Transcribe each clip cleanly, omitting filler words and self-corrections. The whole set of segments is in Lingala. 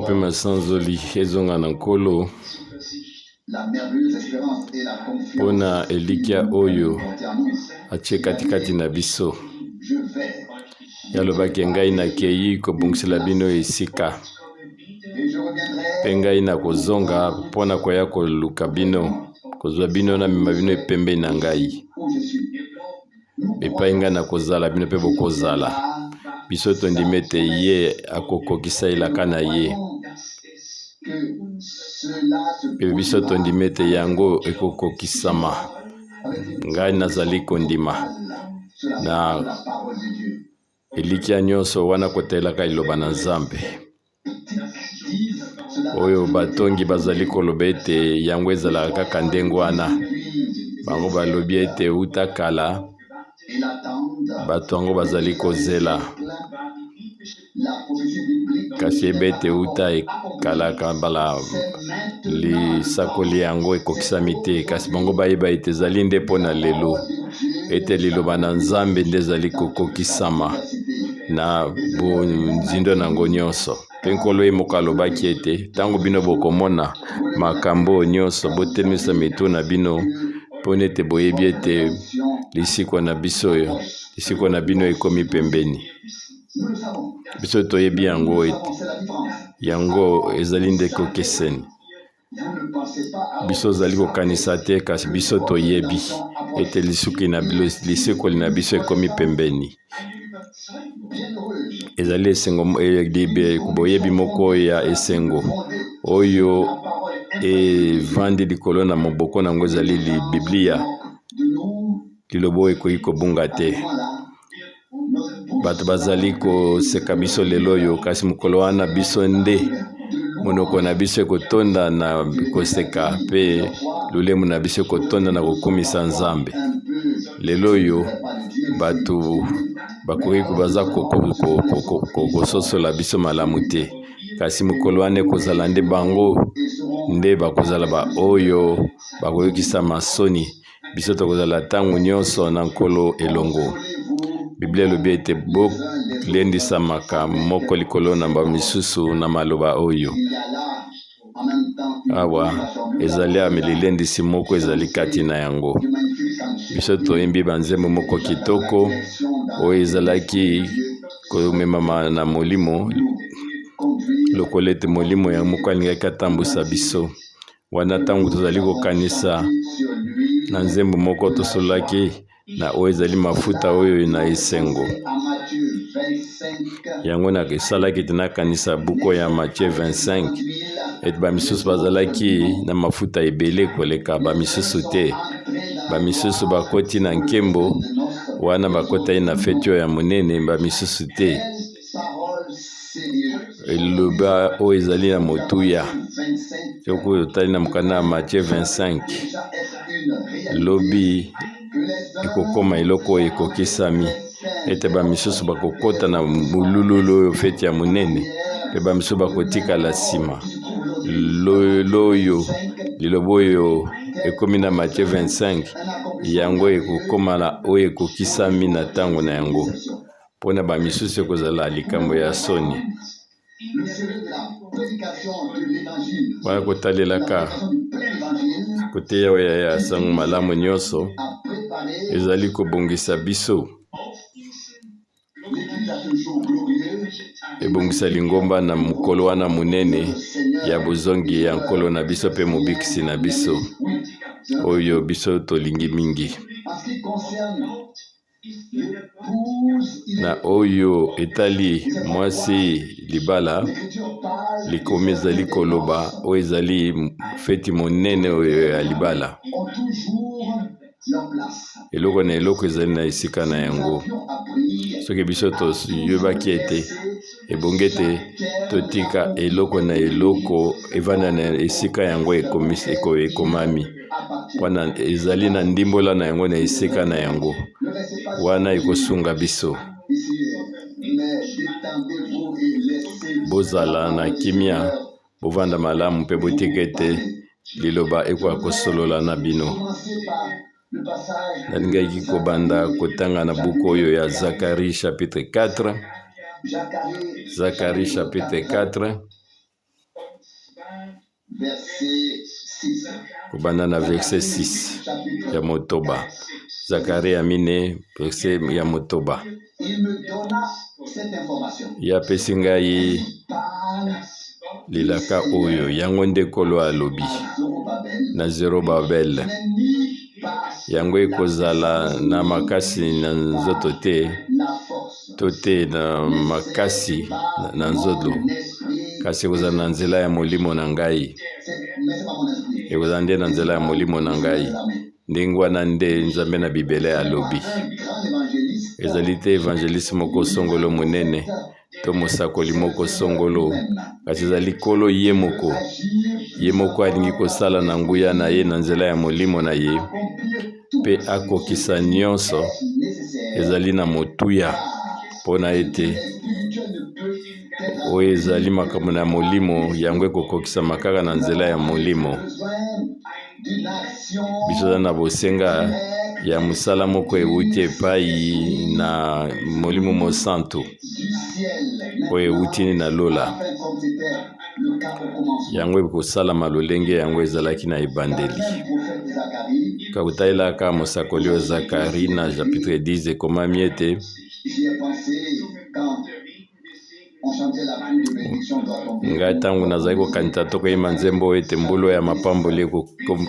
mopema sanzoli ezonga na nkolo pona elikia oyo atie katikati na biso. Yalobaki ngai nakei kobongisela bino esika, mpe ngai nakozonga mpona koya koluka bino, kozwa bino na mema bino epembeni na ngai. Epai ngai nakozala bino mpe bokozala. Biso tondimi ete ye akokokisa elaka na ye, mpe biso tondimi ete yango ekokokisama. Ngai nazali kondima na elikia nyonso wana kotelaka liloba na Nzambe. Oyo batongi bazali koloba ete yango ezalaka kaka ndenge wana. Bango balobi ete uta kala bato yango bazali kozela, kasi ebe ete uta ekalaka mbala lisakoli yango ekokisami te. Kasi bango bayeba ete ezali nde mpona lelo, ete liloba na Nzambe nde ezali kokokisama na bonzindo nango nyonso. Mpe nkolo ye moko alobaki ete ntango bino bokomona makambo nyonso botelemisa mito na bino, mpona ete boyebi ete lisiko na bino ekomi pembeni. Biso toyebi yango ete yango ezali nde kokeseni. Biso zali kokanisa te, kasi biso toyebi ete lisikoli na biso ekomi pembeni. Ezali esengo boyebi moko ya esengo oyo evandi likolo na moboko nango ezali Biblia. Lilobo ekoki kobunga te. Bato bazali koseka biso lelo oyo, kasi mokolo wana biso nde monoko na biso ekotonda na koseka, mpe lulemu na biso ekotonda na kokumisa Nzambe. Lelo oyo bato bakoki baza kososola biso malamu te, kasi mokolo wana ekozala nde bango nde bakozala ba oyo bakoyokisa masoni. Biso tokozala ntango nyonso na nkolo elongo. Biblia elobi ete bolendisamaka moko likolo na bamisusu na maloba oyo. Awa ezali amelilendisi moko ezali kati na yango. Biso toyembi banzembo moko kitoko oyo ezalaki komemama na molimo, lokola ete molimo ya moko alingaki atambusa biso. Wana ntango tozali kokanisa na nzembo moko tosolaki na oyo ezali mafuta oyo na esengo. Yango na esalaki ete nakanisa buku ya Matthieu 25 ete bamisusu bazalaki na mafuta ebele koleka bamisusu te. Bamisusu bakoti na nkembo wana bakotaki na feti oyo ya monene, bamisusu te. Eloba oyo ezali na motuya soko otali na mokanda ya Matthieu 25 lobi ekokoma eloko oyo ekokisami, ete bamisusu bakokota na bulululu oyo feti ya monene, mpe bamisusu bakotikala nsima. Loyo liloba oyo ekomi na Matthieu 25 yango ekokoma na oyo ekokisami na ntango na yango, mpona bamisusu ekozala likambo ya soni. Wana kotalelaka koteya oyo ya sango malamu nyonso ezali kobongisa biso, ebongisa lingomba na mokolo wana monene ya bozongi ya nkolo na biso mpe mobikisi na biso oyo biso tolingi mingi. Na oyo etali mwasi libala likomi ezali koloba oyo ezali feti monene oyo ya libala. Eloko na eloko ezali na esika na yango. Soki biso toyebaki ete ebongi ete totika eloko na eloko evanda na esika yango ekomami, wana ezali na ndimbola na yango na esika na yango wana ekosunga biso. Bozala na kimia, bovanda malamu mpe botika ete liloba ekoka kosolola na bino. Nalingaki kobanda kotanga na buku oyo ya Zacharie chapitre 4. Zacharie chapitre 4 Kubanda na verset 6 ya motoba. Zakaria mine verset ya motoba. Ya pesi ngai lilaka oyo yango nde kolo alobi na Zerubabel. Yango ekozala na makasi na nzoto te, to te na makasi na nzoto, kasi ekozala na nzela ya molimo na ngai. Ekozala nde na nzela ya molimo na ngai. Ndenge wana nde Nzambe na Bibele alobi. Ezali te evangeliste moko songolo monene to mosakoli moko songolo, kasi ezali kolo ye moko. Ye moko alingi kosala na nguya na ye na nzela ya molimo na ye, pe akokisa nyonso ezali na motuya mpona ete oyo ezali makambo na molimo yango ekokokisa makaka na nzela ya molimo. Biso na bosenga ya musala moko ewuti epai na molimo mosantu oyo ewuti na lola yango ekosalama lolenge yango ezalaki na ebandeli. Kakutailaka mosakoli oyo Zakari na chapitre 10 ekomami ete ngai ntango nazali kokanisa tokoyeba nzembo ete mbula ya mapamboli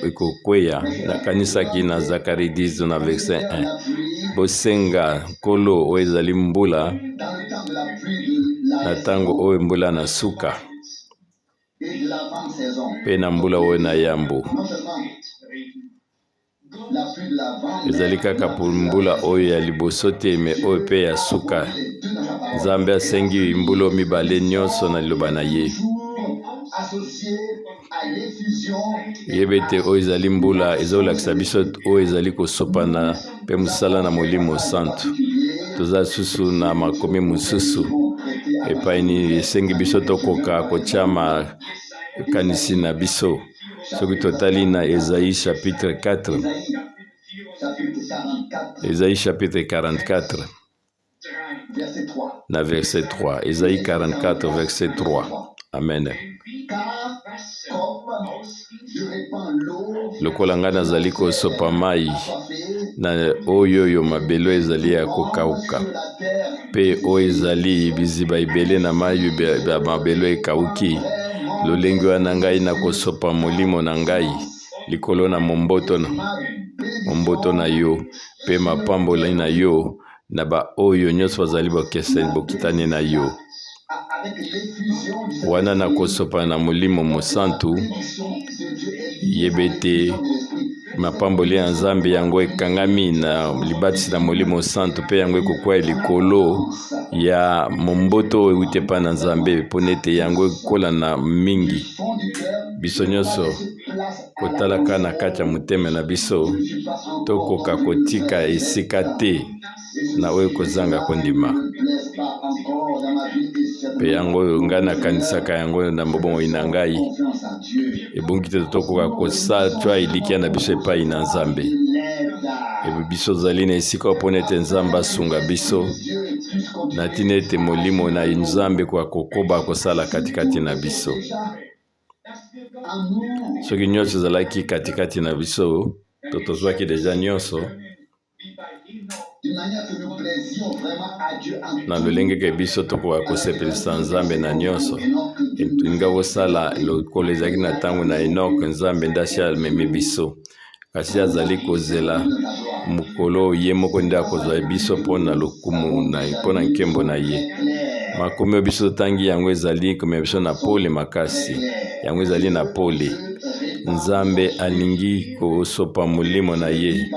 ekokweya, nakanisaki na Zakari 10 na verset 1 bosenga nkolo oyo ezali mbula na ntango oyo mbula na suka pe na mbula oyo na yambo. Ezali kaka pour mbula oyo ya liboso te, me oyo pe ya suka. Nzambe asengi mbula mibale nyonso na liloba na ye. Yebe te oyo ezali mbula ezolakisa biso oyo ezali kosopana pe mosala na molimo santu. Toza susu na makomi mosusu epai nini esengi biso tokoka kotiama kanisi na biso. Soki totali na Esaïe chapitre 4, Esaïe chapitre 44 na verset 3. Esaïe 44 verset 3. Amen. Lokola nga nazali kosopa mai na oyo mabelo ezali ya kokauka, pe oyo ezali biziba ebele na mai ya mabelo ekauki, lolenge wana ngai na kosopa molimo na ngai likolo na momboto na yo, pe mapamboli na yo na ba oyo nyonso bazali bokitani na yo. Wana na kosopa na molimo mosantu, yebe te mapamboli ya Nzambe yango ekangami na libatisi na molimo santu, pe yango ekokwa likolo ya momboto euti epai na Nzambe mpona ete yango ekola na mingi. Biso nyonso kotalaka na kati ya motema na biso tokoka kotika esika te na oyo kozanga kondima. Pe yango ngai nakanisaka yango na mbongo na ngai ebongi te tokoka kosala elikia na biso epai na Nzambe. Biso zali na esika mpona ete Nzambe asunga biso na tina ete molimo na Nzambe kwa kokoba kosala katikati na biso. Soki nyonso ezalaki katikati na biso to tozwaki deja nyonso na lolenge ke biso tokoka kosepelisa Nzambe na nyonso. Nga kosala lokolo ezalaki na ntango na Enoch, Nzambe nde asi amemi biso, kasi azali kozela mokolo ye moko nde akozwa biso mpona lokumu mpona nkembo na ye. Makomi oyo biso tangi yango ezali komema biso na pole makasi, yango ezali na pole. Nzambe alingi kosopa molimo na ye,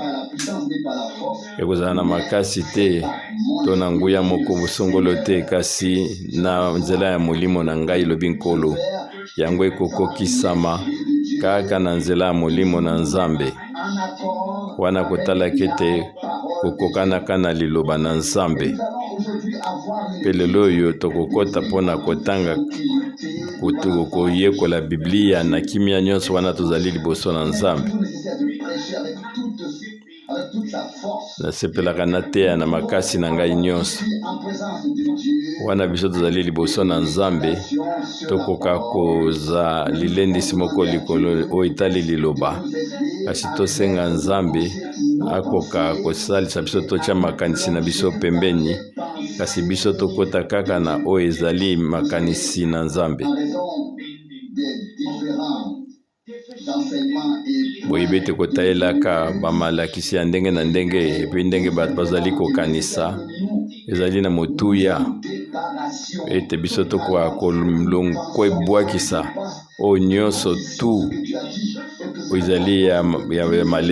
ekozala na makasi te to na nguya moko bosongolo te, kasi na nzela ya molimo na ngai lobi nkolo, yango ekokokisama kaka na nzela ya molimo na Nzambe. Wana kotalaki te kokokanaka na liloba na Nzambe. Pe lelo oyo tokokota mpona kotanga koyekola Biblia na kimia nyonso wana tozali liboso na Nzambe. Nasepelaka na teya na makasi na ngai nyonso wana biso tozali liboso na Nzambe, tokoka koza lilendisi moko likolo oyo etali liloba kasi tosenga Nzambe akoka kosalisa biso totya makanisi na biso pembeni kasi biso tokota kaka na oyo ezali makanisi na Nzambe. Boyebi ete kotayelaka bamalakisi ya ndenge na ndenge epi ndenge bato bazali kokanisa ezali na motuya ete biso tokoka kolongwa ebwakisa oyo nyonso tu ezali ya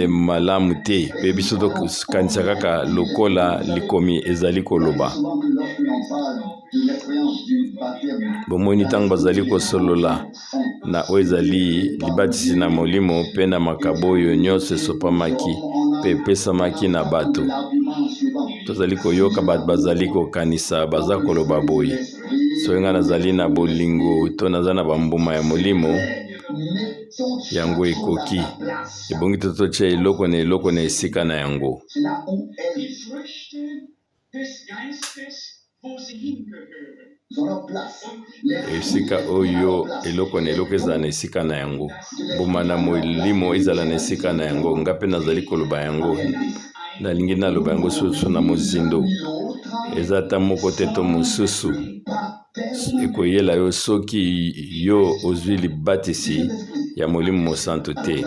malamu te mpe biso tokanisa kaka lokola likomi ezali koloba. Bomoni ntango bazali kosolola na oyo ezali libatisi na molimo mpe na makabo oyo nyonso esopamaki mpe epesamaki na bato, tozali koyoka bato bazali kokanisa baza koloba boye soki nga nazali na bolingo to naza na bambuma ya molimo yango ekoki ebongi to totya eloko na esika na yango. Esika oyo eloko na eloko ezala na esika na yango, mbuma na molimo ezala na esika na yango. Nga mpe nazali koloba yango, nalingi naloba yango susu na mozindo, eza ata moko te to mosusu ekoyela yo soki yo ozwi libatisi ya molimo mosantu te.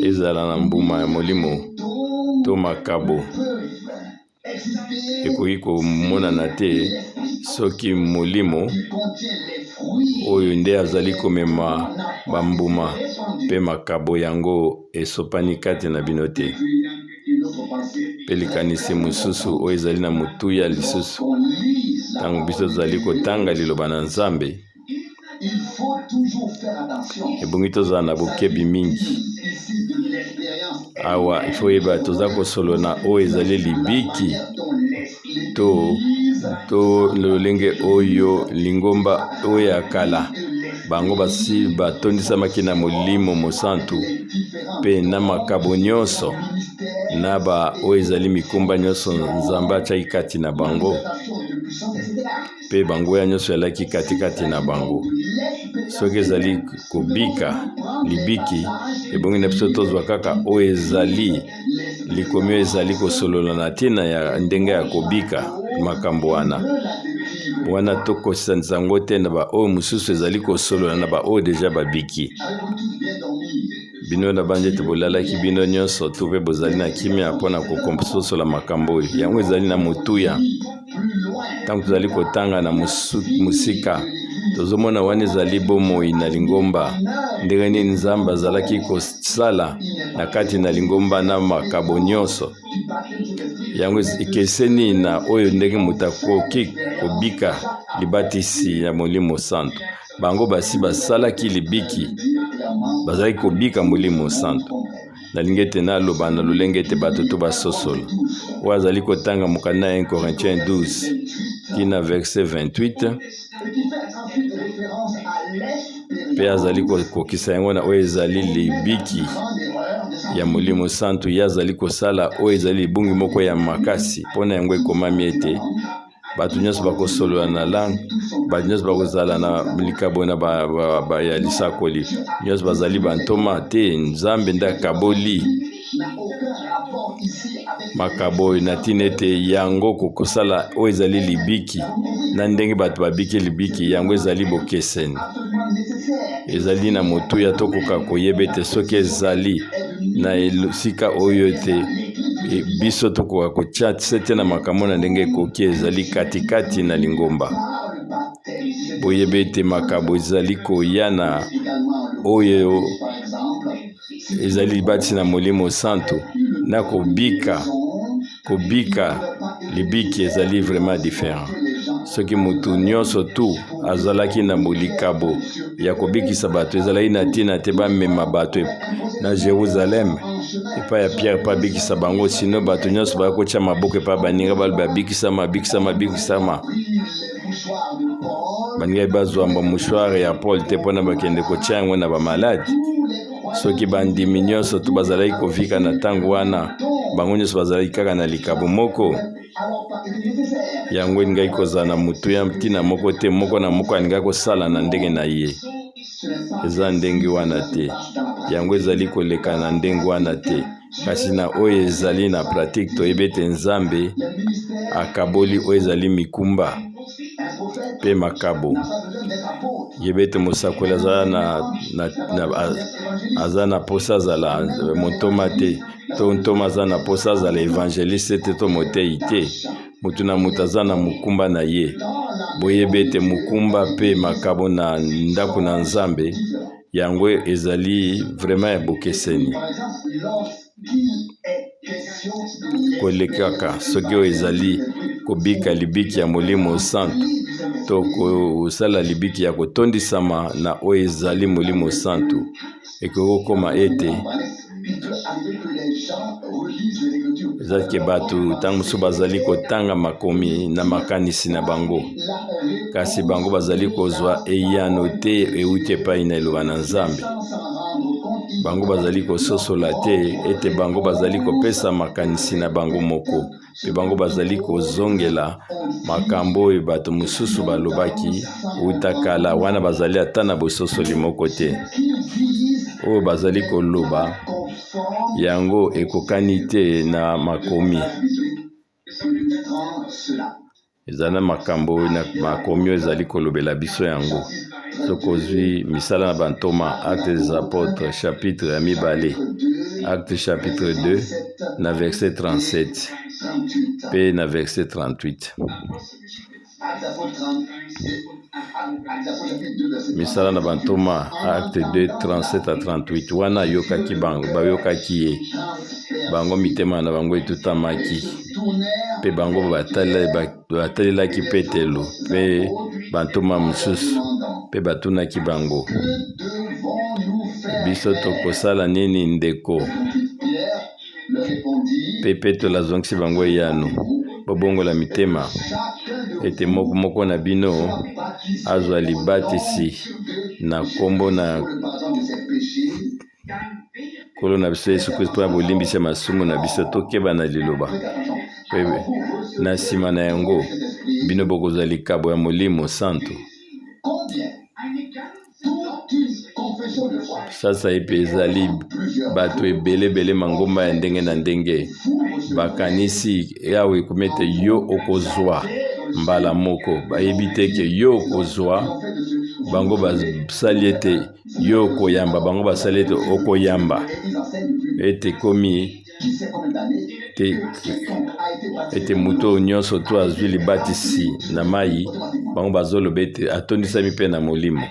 Ezala na mbuma ya molimo to makabo ekoki komonana te soki molimo oyo nde azali komema bambuma mpe makabo yango esopani kati na bino te. Mpe likanisi mosusu oyo ezali na motuya lisusu ntango biso tozali kotanga liloba na Nzambe, ebongi tozala na bokebi mingi. Awa ifo yeba toza kosolo na oyo ezali libiki to lolenge oyo lingomba oyo ya kala bango basi batondisamaki na molimo mosantu mpe na makabo nyonso na ba oyo ezali mikumba nyonso Nzambe atyaki kati na bango mpe bango ya nyonso yalaki katikati na bango. Soki ezali kobika libiki ebongi na biso tozwa kaka oyo ezali likomi oyo ezali kosolola na ntina ya ndenge ya kobika makambo wana tokosanisa yango te na ba oyo mosusu ezali kosolola na ba oyo deja babiki. Bino na bandi ete bolalaki bino nyonso to mpe bozali na kimia mpona kokososola makambo oyo yango ezali na motuya. Ntango tozali kotanga na musika tozomona wana ezali bomoi na lingomba ndenge nini Nzambe azalaki kosala na kati na lingomba na makabo nyonso yango ekeseni na oyo ndenge moto akoki kobika libatisi ya molimo santu. Bango basi basalaki libiki bazalaki kobika molimo santu. Nalingi ete naloba na lolenge ete bato to basosola oyo azali kotanga mokanda 1 Corinthiens 12 kina verset 28 mpe azali kokokisa yango na oyo ezali libiki ya molimo santu. Ye azali kosala oyo ezali libungi moko ya makasi mpona yango ekomami ete bato nyonso bakosolola na langue, bato nyonso bakozala na likabo na ya lisakoli, nyonso bazali bantoma te. Nzambe nde akaboli makabo na ntina ete yango kokosala oyo ezali libiki na ndenge bato babiki libiki yango ezali bokeseni. Ezali na motuya tokoka koyeba ete soki ezali na esika oyo te biso tokoka kotya sete na makambo na ndenge ekoki ezali katikati na lingomba. Boyeba ete makabo ezali koya na oyo ezali libatisi na molimo santu na kobika libiki ezali vraiment différent. Soki mutu nyonso tu azalaki na molikabo ya kobikisa bato ezalaki na ntina te bamema bato na Jérusalem epai ya Pierre pa bikisa bango, sino bato nyonso bakotya maboko epai baninga baloba bikisama baninga bazwamba mouchoir ya Paul te mpona bakende kotya yango na bamaladi. Soki bandimi nyonso tu bazalaki kovika na ntango wana bango nyonso bazalaki kaka na likabo moko. yango ngai kozala na mutu ya ntina moko te moko na moko alinga kosala na ndenge na ye eza ndenge wana te yango ezali koleka na ndenge wana te kasi na oyo ezali na pratique toyebi ete Nzambe akaboli oyo ezali mikumba pe makabo yebi ete mosakoli aza na posa azala montoma te to ntoma aza na posa azala évangéliste te to motei te mutu na mutu aza na mukumba na ye boyebi ete mukumba pe makabo na ndako na Nzambe yango ezali vraiment ya bokeseni kolekaka soki oyo ezali kobika libiki ya Molimo Santu to kosala libiki ya kotondisama na oyo ezali Molimo Santu ekokoma ete ezalaki bato ntango mosusu bazali kotanga makomi na makanisi na bango kasi bango bazali kozwa eyano te euti epai na eloba na Nzambe bango bazali kososola te ete bango bazali kopesa makanisi na bango moko pe bango bazali kozongela makambo oyo bato mosusu balobaki uta kala wana bazali ata na bososoli moko te oyo bazali koloba yango ekokani te na makomi ezana makambo na makomi ezali kolobela biso yango sokozwi misala na bantoma Actes des Apôtres chapitre ya mibale Actes chapitre 2 na verset 37 pe na verset 38 misala na bantoma Acte 2 37 à 38 wana yokaki bango bayokaki ye bango mitema na bango etutamaki pe bango batalelaki Petelo pe bantoma mosusu pe batunaki bango biso tokosala nini ndeko pe Petelo azongisi bango eyano bobongola mitema ete moko na bino azwa libatisi na kombo na Kolo na biso Yesu Kristo ya bolimbisa masumu na biso tokeba na liloba na nsima na yango bino bokozwa likabo ya Molimo Santu sasa epe ezali bato ebele mangomba ya ndenge na ndenge bakanisi yawe ekomete yo okozwa mbala moko bayebi te ke yo okozwa bango basali ete yo okoyamba bango basali ete okoyamba ete komi ete muto nyonso to azwi libatisi na mai bango bazoloba ete atondisami mpe na Molimo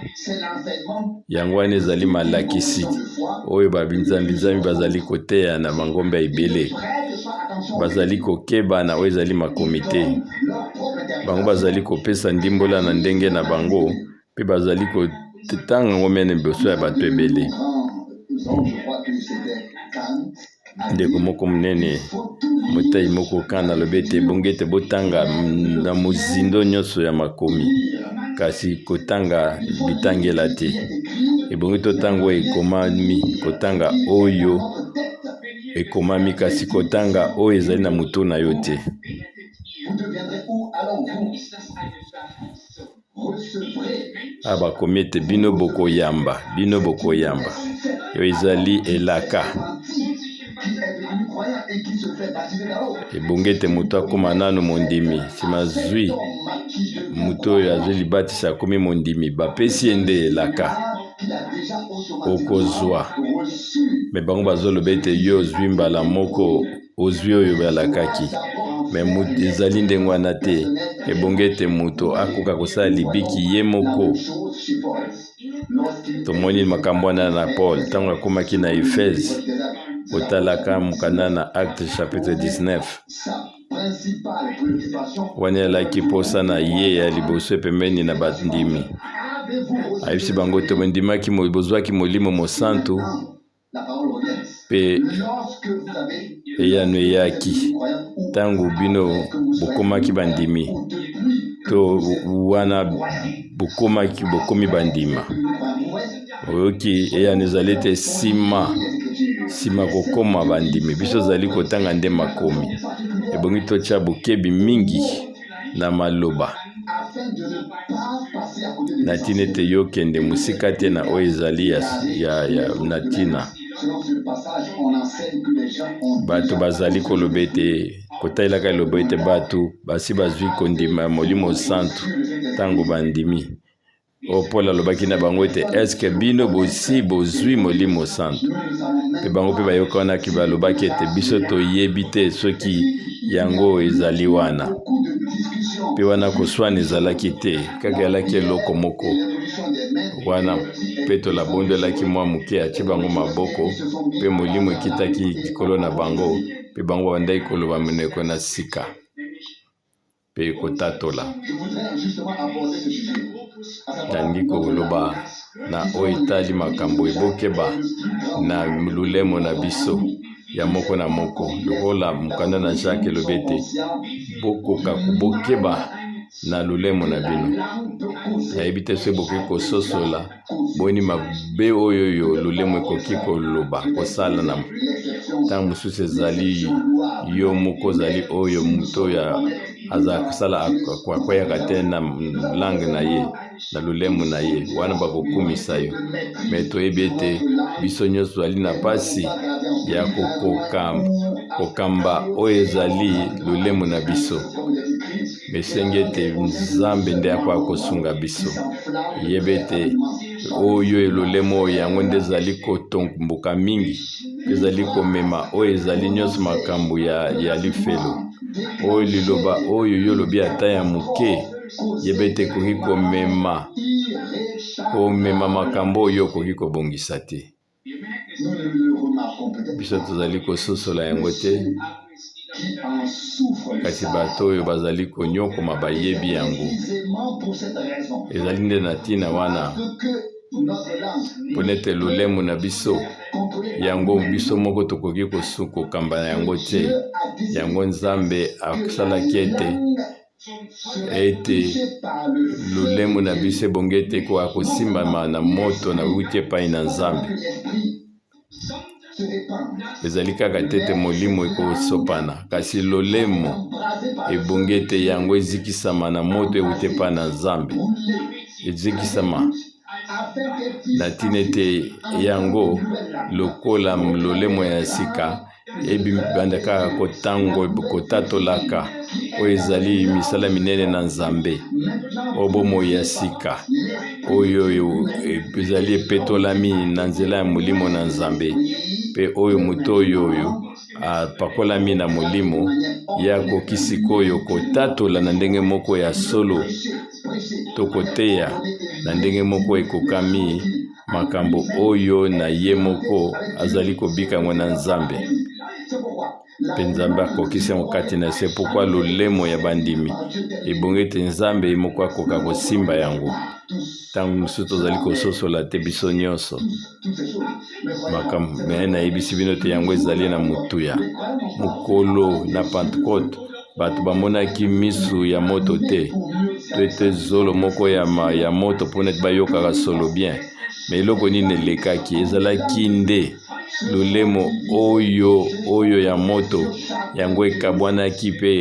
yango wana ezali malakisi oyo babinzambi bazali koteya na bangombe ya ebele bazali kokeba na oyo ezali makomi te bango bazali kopesa ndimbola na ndenge na bango pe bazali kotanga yango mene liboso ya bato ebele ndeko moko munene motai moko kana alobi ete ebongi ete botanga na mozindo nyonso ya makomi kasi kotanga bitangela te ebongi totanga oyo ekomami kotanga oyo ekomami kasi kotanga oyo ezali na mutu na yo te bakomi ete bino bokoyamba yo ezali elaka ebongi ete mutu akoma nano mondimi nsima zwi mutu oyo azwi libatisi akomi mondimi bapesi ye nde elaka okozwa me bango bazoloba ete yo ozwi mbala moko ozwi oyo balakaki me ezali ndenge wana te ebongi ete mutu akoka kosala libiki ye moko tomoni makambo wana na Paul ntango akomaki na Efeze kotalaka mokanda na Acte chapitre 19 wana alaki posa na ye ya liboso pembeni na bandimi ayebisi bango te bozwaki Molimo Mosantu pe eyano eyaki ntango bino bokomaki bandimi to wana bokomi bandima oyoki eyano ezali ete nsima kokoma bandimi biso ezali kotanga nde makomi ebongi totya bokebi mingi na maloba na tina ete yo kende mosika te na oyo ezali ya na ntina bato bazali koloba ete kotalelaka eloba ete bato basi bazwi kondima molimo santu ntango bandimi o Paul alobaki na bango ete eske bino bosi bozwi molimo santu mpe bango mpe bayokanaki balobaki ete biso toyebi te soki yango ezali wana mpe wana koswana ezalaki te kaka elaki eloko moko wana mpe tolabondelaki mwa moke atie bango maboko mpe molimo ekitaki likolo na bango mpe bango bandaki koloba moneko na sika mpe kotatola nalingi koloba na oyo etali makambo ebokeba na lulemo na biso ya moko na moko lokola mokanda na Jacques elobi ete bokoka kobokeba na lulemo na bino nayebi te so bokoki kososola boni mabe oyo lulemo ekoki koloba kosala na ntango mosusu ezali yo moko ozali oyo moto oyo aza kosala akweyaka te na langue na ye na lulemo na ye wana bakokumisa yo me toyebi ete biso nyonso tozali na mpasi ya kokamba oyo ezali lulemo na biso mesengi ete Nzambe nde akoka kosunga biso yebe ete oyo elolemo oyo yango nde ezali kotomboka mingi ezali komema oyo ezali nyonso makambo ya lifelo oyo liloba oyo yo lobi ata ya moke yebe ete koki komema makambo oyo okoki kobongisa te biso tozali kososola yango te kasi bato oyo bazali konyokoma bayebi yango ezali nde na ntina wana ponete lolemo na biso yango biso moko tokoki kokamba na yango te yango Nzambe asalaki ete lolemo na biso ebongi ete kosimbama na moto na wuti epai na Nzambe ezali kaka tete molimo ekosopana kasi lolemo ebongi ete yango ezikisama na moto ewuti epai na Nzambe ezikisama na ntina ete yango lokola lolemo ya sika ebanda kaka kotatolaka oyo ezali misala minene na Nzambe bomoi ya sika oyo ezali epetolami na nzela ya molimo na Nzambe mpe oyo moto oyo apakolami na molimo ya kokisi koyo kotatola na ndenge moko ya solo tokoteya na ndenge moko ekokami makambo oyo na ye moko azali kobika yango na Nzambe mpe Nzambe akokisi yango kati na se pokwa lolemo ya bandimi ebongi ete Nzambe moko akoka kosimba yango ntango mosusu tozali kososola te biso nyonso makambo me nayebisi bino te yango ezali na motuya mokolo na Pentecôte bato bamonaki misu ya moto te to ete zolo moko ya moto mpona ete bayokaka solo bien me eloko nini elekaki ezalaki nde lolemo oyo ya moto yango ekabwanaki mpe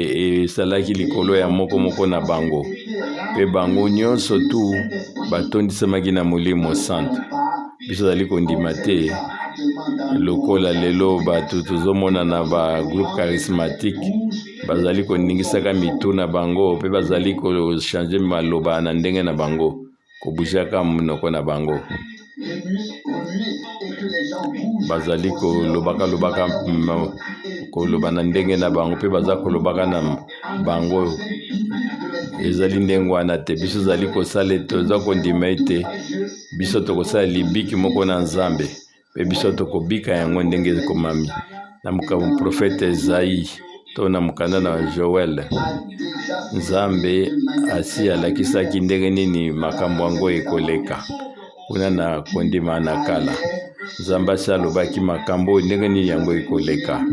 esalaki likolo ya moko na bango mpe bango nyonso tu batondisamaki na molimo santu biso azali kondima te lokola lelo bato tozomona na bagroupe charismatique bazali koningisaka mitu na bango mpe bazali kochange maloba na ndenge na bango kobujaka monoko na bango bazali koloba na ndenge na bango mpe baza kolobaka na bango ezali ndenge wana te biso ezali kosala toza kondima ete biso tokosala libiki moko na Nzambe mpe biso tokobika yango ndenge ekomami na mokambo profete Ezayi to na mokanda na Joel Nzambe asi alakisaki ndenge nini makambo yango ekoleka kuna na kondima na kala Nzambe asi alobaki makambo ndenge nini yango ekoleka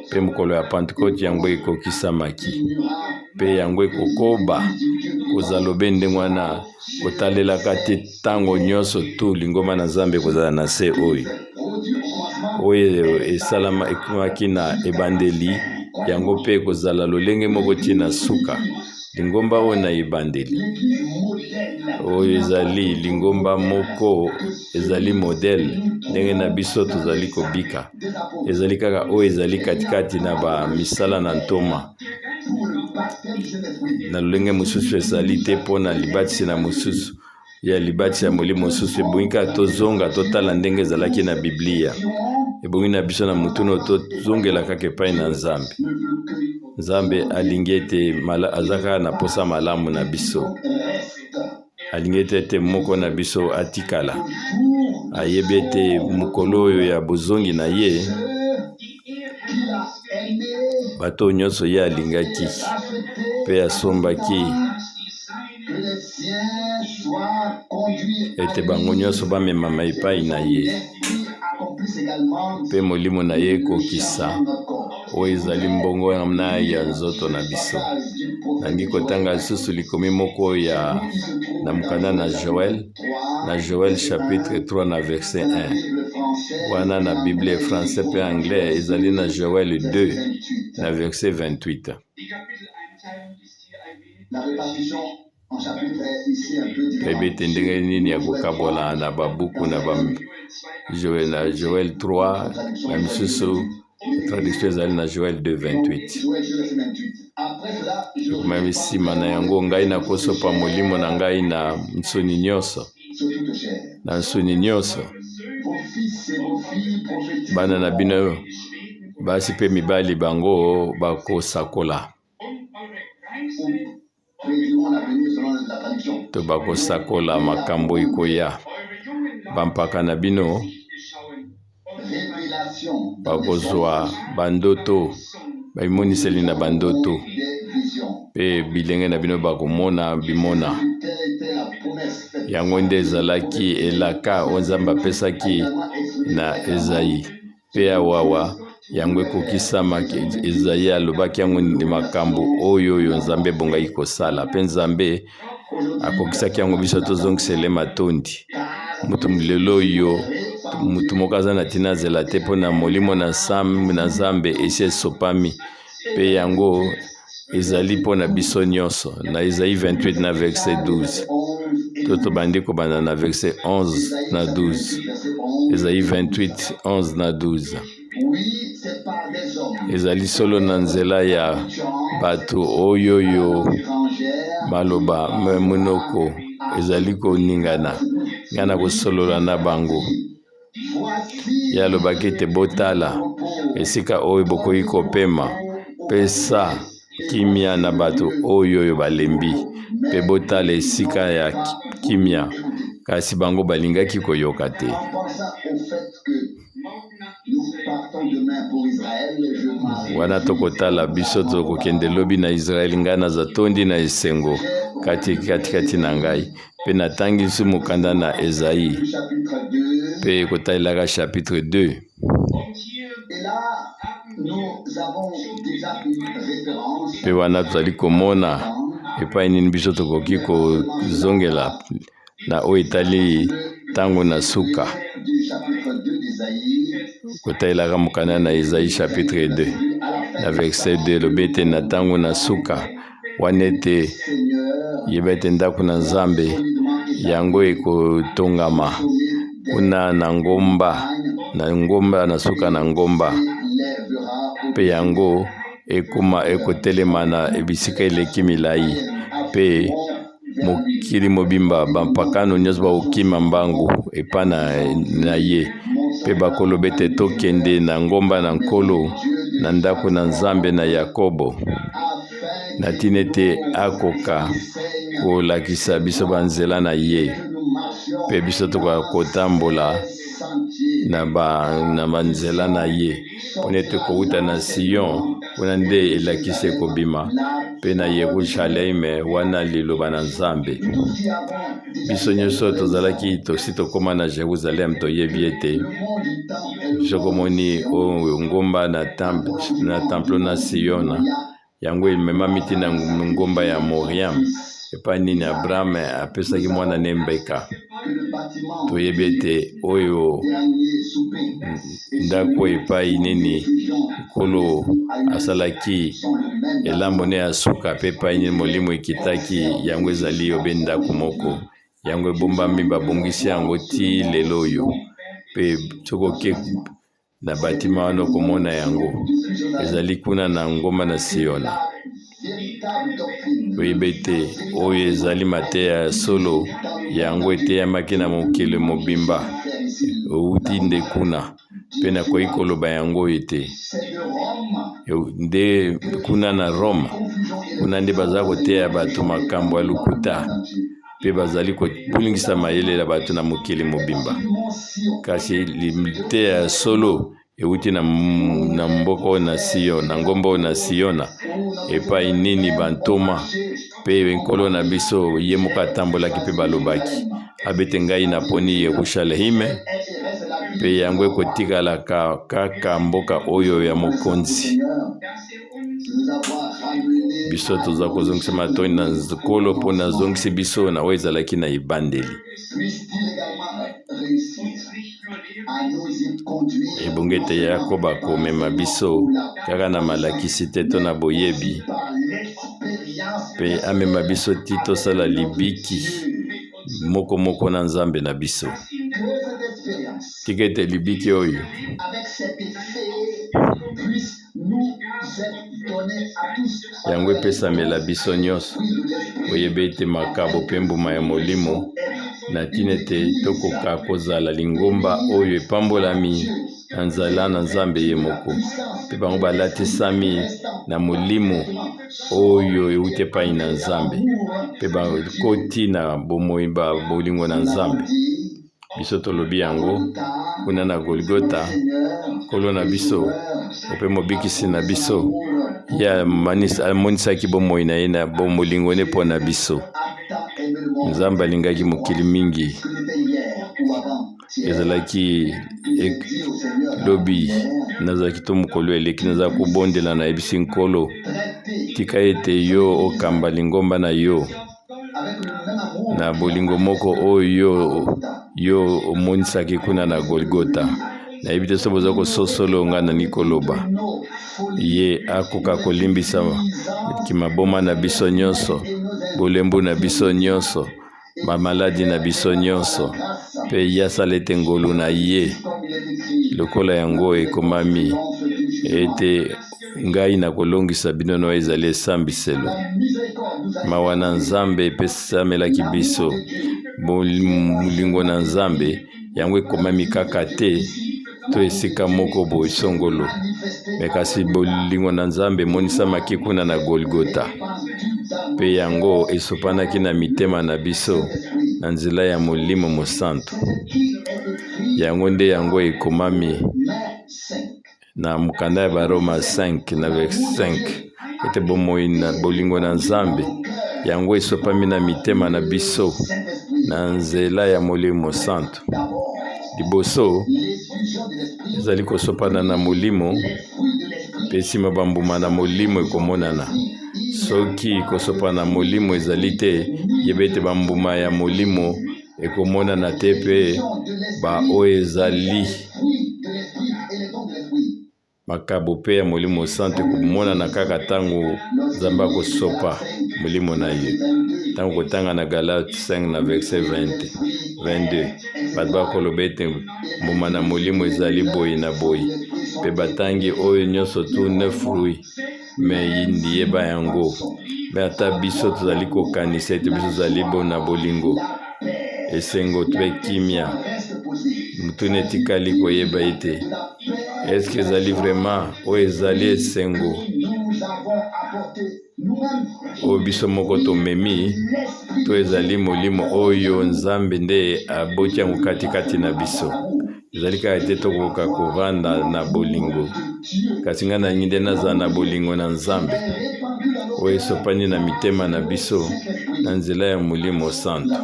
mpe mokolo ya Pentecôte yango ekokisamaki mpe yango ekokoba kozalobe ndenge wana kotalelaka te ntango nyonso tu lingoma na Nzambe kozala na se oyo esalamaki na ebandeli yango mpe kozala lolenge moko ntina suka lingomba oyo na ebandeli oyo ezali lingomba moko ezali modele ndenge na biso tozali kobika ezali kaka oyo ezali katikati na bamisala na ntoma na lolenge mosusu ezali te mpo na libatisi na mosusu ya libatisi ya molimo mosusu ebongi kaka tozonga totala ndenge ezalaki na biblia ebongi na biso na mutuno tozongela kaka epai na nzambe nzambe alingi ete aza kaka na posa malamu na biso alingi ete moko na biso atikala ayebi ete mokolo oyo ya bozongi na ye bato nyonso ye alingaki mpe asombaki ete bango nyonso bamemama epai na ye mpe molimo na ye ekokisa oyo ezali mbongo na ya nzoto na biso nangi kotanga lisusu likomi moko ya na mokanda na Joël chapitre 3 na verset 1 wana na Bible français mpe anglais ezali na Joël 2 na verset 28 ebe ete ndenge nini ya kokabola na babuku na Joël 3 na misusu traduction ezali na Joël 2:28 mami nsima na yango ngai nakosopa molimo na ngai na nsoni nyonso bana na bino basi mpe mibali bango bakosakola to bakosakola makambo ekoya bampaka na bino bakozwa bandoto baimoniseli na bandoto mpe bilenge na bino bakomona bimona yango nde ezalaki elaka oyo nzambe apesaki na Ezayi mpe awawa yango ekokisamaki Ezayi alobaki yango nde makambo oyo nzambe ebongaki kosala mpe nzambe akokisaki yango biso tozongisele matondi mutu lelo oyo mutu moko aza na ntina azela te mpo na molimo na nzambe esi esopami mpe yango ezali mpo na biso nyonso na Ezayi 28 na verset 12 to tobandi kobanda na verset 11 na 12 Ezayi 28 11 na 12 ezali solo na nzela ya bato oyo maloba monoko ezali koningana ngana kosolola na bango ya lobaki ete botala esika oyo bokoki kopema pesa kimia na bato oyo balembi mpe botala esika ya kimia kasi bango balingaki koyoka te wana tokotala biso tokokende lobi na Israeli ngai naza tondi na esengo katikati na ngai mpe natangi su mokanda na Ezayi mpe kotalelaka chapitre 2 mpe wana tozali komona epai nini biso tokoki kozongela na oyo etali ntango na suka kotalelaka mokanda na Ezayi chapitre 2 na verset 2 elobi ete na ntango na suka wana ete yeba ete ndako na Nzambe yango ekotongama kuna na ngomba na suka na ngomba mpe yango ekotelema na ebisika eleki milai mpe mokili mobimba bampakano nyonso bakokima mbangu epa na ye mpe bakoloba ete tokende na ngomba na nkolo na ndako na Nzambe na Yakobo na ntina ete akoka kolakisa biso banzela na ye mpe biso tokoka kotambola na banzela na ye mpona ete kowuta na Sion kuna nde elakisi ekobima mpe na Yerusaleme wana liloba na Nzambe biso nyonso tozalaki tosi tokóma na Jerusalem toyebi ete biso komoni oyo ngomba na temple na Sion yango ememami ti na ngomba ya Moriam epai nini Abraham apesaki mwana ne mbeka toyebi ete oyo ndako epai nini nkolo asalaki elambo ne ya suka mpe epai nini molimo ekitaki yango ezali yobe ndako moko yango ebombami babongisi yango ti lelo oyo mpe soki oke na batima wana okomona yango ezali kuna na ngomba na Siona. Oyebi ete oyo ezali mateya ya solo yango eteyamaki na mokili mobimba outi nde kuna mpe nakoki koloba yango ete nde kuna na Rome kuna nde baza koteya bato makambo ya lokuta mpe bazali kobulingisa mayele ya bato na mokili mobimba kasi liteya ya solo euti na mboko na Siona na ngomba na Siona epai nini bantoma mpe nkolo na biso ye moko atambolaki mpe balobaki abete ngai naponi Yerusaleme mpe yango ekotikala kaka mboka oyo ya mokonzi. Biso toza kozongisa matoni na nkolo mpo nazongisi biso na oyo ezalaki na ebandeli. Ebonge ete Yakobo akomema biso kaka na malakisi te to na boyebi mpe amema biso ti tosala libiki moko na Nzambe na biso. Tika ete libiki oyo yango epesamela biso nyonso oyebi ete makabo mpe mbuma ya molimo na ntina ete tokoka kozala lingomba oyo epambolami na nzala na Nzambe ye moko mpe bango balatisami na molimo oyo euti epai na Nzambe mpe bakoti na bomoi ba bolingo na Nzambe. Biso tolobi yango kuna na Golgota nkolo na biso mpe mobikisi na biso ya amonisaki bomoi na ye na bomolingo ne mpo na biso. Nzambe alingaki mokili mingi ezalaki lobi nazalaki to mokolo eleki naza kobondela na yebisi nkolo tika ete yo okamba lingomba na yo na bolingo moko oyo yo omonisaki kuna na Golgota. Nayebi te so boza kososolo nga na nikoloba ye akoka kolimbisa kimaboma na biso nyonso bolembu na biso nyonso bamaladi na biso nyonso mpe ye asala ete ngolu na ye lokola yango ekomami ete ngai na kolongisa bino no ezali esambiselo. Mawa na Nzambe epesamelaki biso bolingo na Nzambe yango ekomami kaka te to esika moko boye songolo me kasi bolingo na Nzambe emonisamaki kuna na Golgota mpe yango esopanaki na mitema na biso na nzela ya Molimo Mosantu. Yango nde yango ekomami na mukanda ya Baroma 5 na verse 5 ete bomoi na bolingo na Nzambe yango esopami na mitema na biso na nzela ya Molimo Mosantu. Liboso ezali kosopana na molimo mpe nsima bambuma na molimo ekomonana. Soki kosopa na molimo ezali te yeba ete bambuma ya molimo ekomonana te mpe oyo ezali makabo mpe ya Molimo Mosantu ekomonana kaka ntango Nzambe akosopa molimo na ye. Ntango kotanga na Galate 5 na verset 22 bato bakoloba ete mbuma na molimo ezali boye na boye mpe batangi oyo nyonso tu ne fruit me yindi yeba yango me ata biso tozali kokanisa ete biso tozali na bolingo esengo mpe kimia mutu netikali koyeba ete eske ezali vraiment oyo ezali esengo oyo biso moko tomemi to ezali molimo oyo Nzambe nde aboti yango katikati na biso. Ezali kaka te tokoka kovanda na bolingo kasi nga na nde nazala na bolingo na Nzambe oyo esopani na mitema na biso na nzela ya Molimo Mosantu.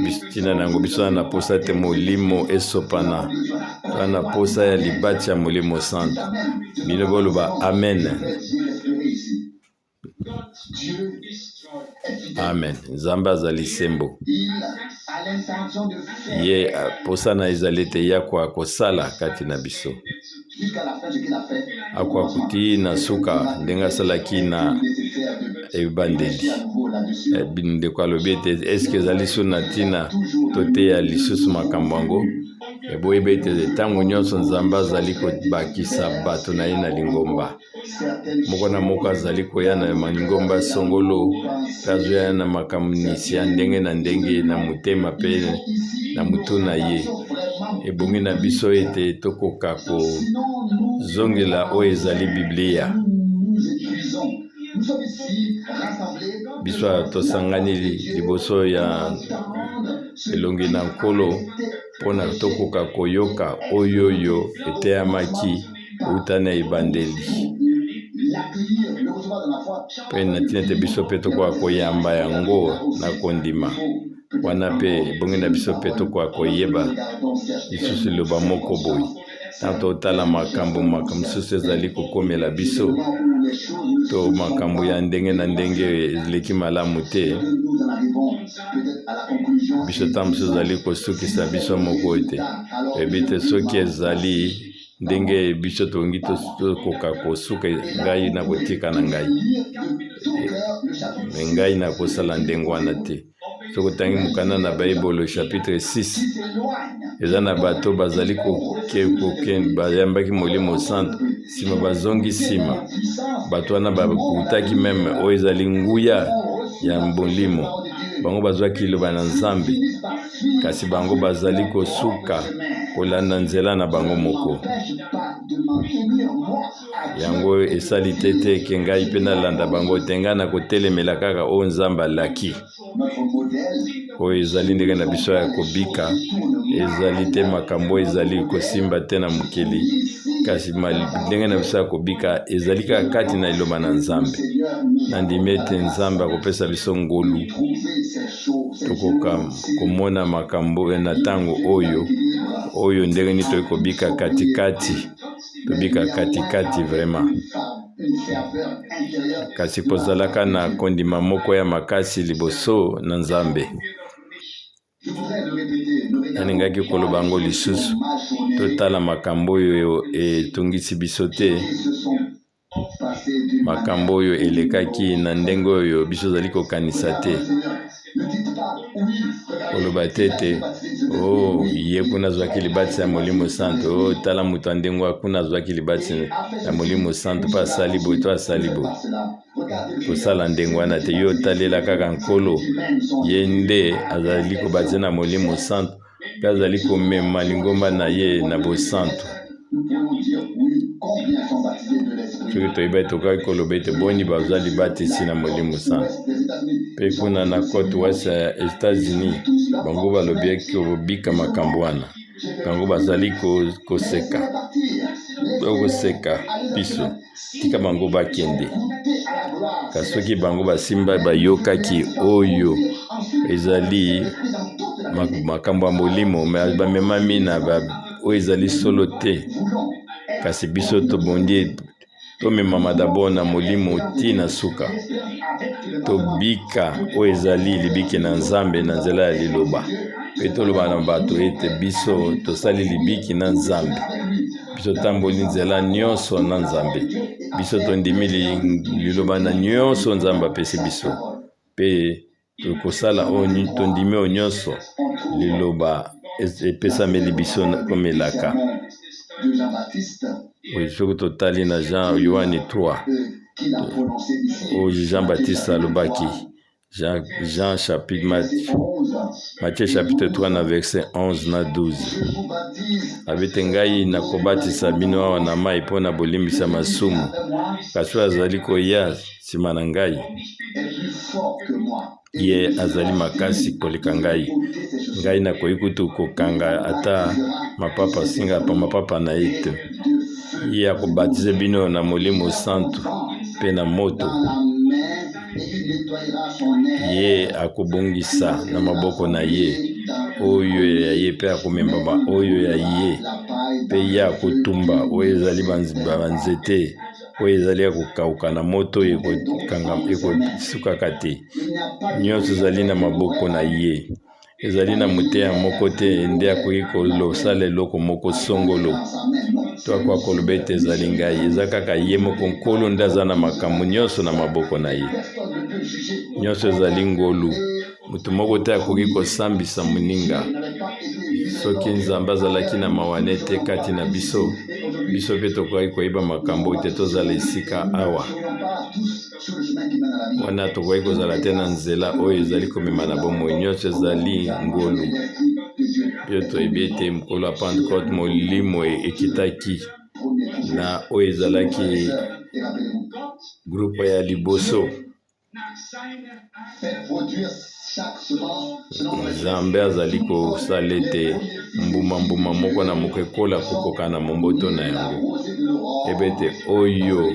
Bistina nango biso na posa te molimo esopana na posa ya libati ya Molimo Mosantu. Bino boloba amen. Amen. Nzambe azali sembo. Ye posana ezali te yako akosala kati na biso. Akwa kuti na suka ndenge asalaki na ebandeli. Ndeko alobi ete eske ezali so na ntina to te ya lisusu makambo yango. Boyeba ete ntango nyonso Nzambe azali kobakisa bato na ye na lingomba. Moko na moko azali koya na lingomba songolo, kazoya na makamnisi ya ndenge na ndenge na motema pe na mutu na ye. Ebongi na biso ete tokoka kozongela oyo ezali Biblia. Biso tosangani liboso ya elongi na nkolo mpona tokoka koyoka oyoyo eteyamaki uta na ebandeli. Pe na ntina ete biso mpe tokoka koyamba yango na kondima. Wana mpe bongi na biso mpe tokoka koyeba lisusu liloba moko boye. Tanto otala makambo mosusu ezali kokomela biso to makambo ya ndenge na ndenge eleki malamu te. Biso ntango mosusu ezali kosukisa biso moko ete ebi te soki ezali ndenge biso tongi tokoka kosuka ngai na kotika na ngai. Ngai na kosala ndenge wana te. Soki otangi mokanda na Bible chapitre 6 eza na bato bazali bayambaki Molimo Santo sima bazongi sima. Bato wana bakutaki meme oyo ezali nguya ya molimo. Bango bazwaki liloba na Nzambe kasi bango bazali kosuka kolanda nzela na bango moko. Yango esali tete eke ngai mpe nalanda bango te ngai na kotelemela kaka oyo Nzambe alaki. Oyo ezali ndenge na biso ya kobika, ezali te makambo ezali kosimba te na mokili, kasi ndenge na biso ya kobika ezali kaka kati na liloba na Nzambe. Nandimi ete Nzambe akopesa biso ngolu tokoka komona makambo na ntango oyo ndenge nini toyei kobika katikati, tobika katikati vraiment. Kasi kozalaka na kondima moko ya makasi liboso na Nzambe. Nalingaki koloba ngo lisusu totala makambo oyo etungisi biso te. Makambo oyo elekaki na ndenge oyo biso zali kokanisa te. Koloba tete ye kuna zwaki libatisi ya Molimo Santo, tala mutu andengwa kuna zwaki libatisi ya Molimo Santo pa asali boye to asali boye. Kosala ndenge wana te, yo talela kaka nkolo ye nde azali kobatisa na Molimo Santo pe azali komema lingomba na ye na bosantu. Soki toyeba tokaki koloba ete boni bazwa libatisi na Molimo Santo. Pe kuna na côte ouest ya États-Unis bango balobi eki kobika makambo wana. Bango bazali koseka biso tika bango bakende. Kasi soki bango basimba bayokaki oyo ezali makambo ya molimo bamemami na oyo ezali solo te. Kasi biso tobondi tomemama d'abord na molimo ti na suka. Tobika oyo ezali libiki na Nzambe na nzela ya liloba. Pe toloba na bato ete biso tosali libiki na Nzambe. Biso tamboli nzela nyonso na Nzambe. Biso tondimi liloba na nyonso Nzambe apesi biso. Pe tokosala oyo tondimi oyo nyonso liloba epesameli biso komelaka. Oui, soki totali na Yohane 3 oyo Jean-Baptiste alobaki. Jean chapitre Matthieu chapitre 3 na verset 11 na 12. Abete ngai nakobatisa bino awa na mai mpo na bolimbisa masumu. Kasi azali koya nsima na ngai ye azali makasi koleka ngai. Ngai nakoki kutu kokanga ata mapapa singa pa mapapa na ye te. Ye akobatize bino na Molimo Santo pe na moto. Ye akobongisa na maboko na ye oyo ya ye pe akomemba oyo ya ye pe ye akotumba oyo ezali banzete oyo ezali ya kokauka na moto ekosukaka te. Nyonso ezali na maboko na ye. Ezali na moteya moko te nde akoki kosala eloko moko songolo to akoki koloba ete ezali ngai. Eza kaka ye moko nkolo nde aza na makambo nyonso na maboko na ye. Nyonso ezali ngolu. Moto moko te akoki kosambisa moninga. Soki Nzambe azalaki na mawane te kati na biso mpe tokoki koyeba makambo te tozala esika awa. Wana tokoki kozala te na nzela oyo ezali komema na bomoi. Nyonso ezali ngolu. Mpe toyebi ete mokolo ya Pentecote molimo ekitaki na oyo ezalaki grupe ya liboso. Nzambe azali kosala ete mbuma moko na moko ekola kokoka na momboto na yango. Ebete oyo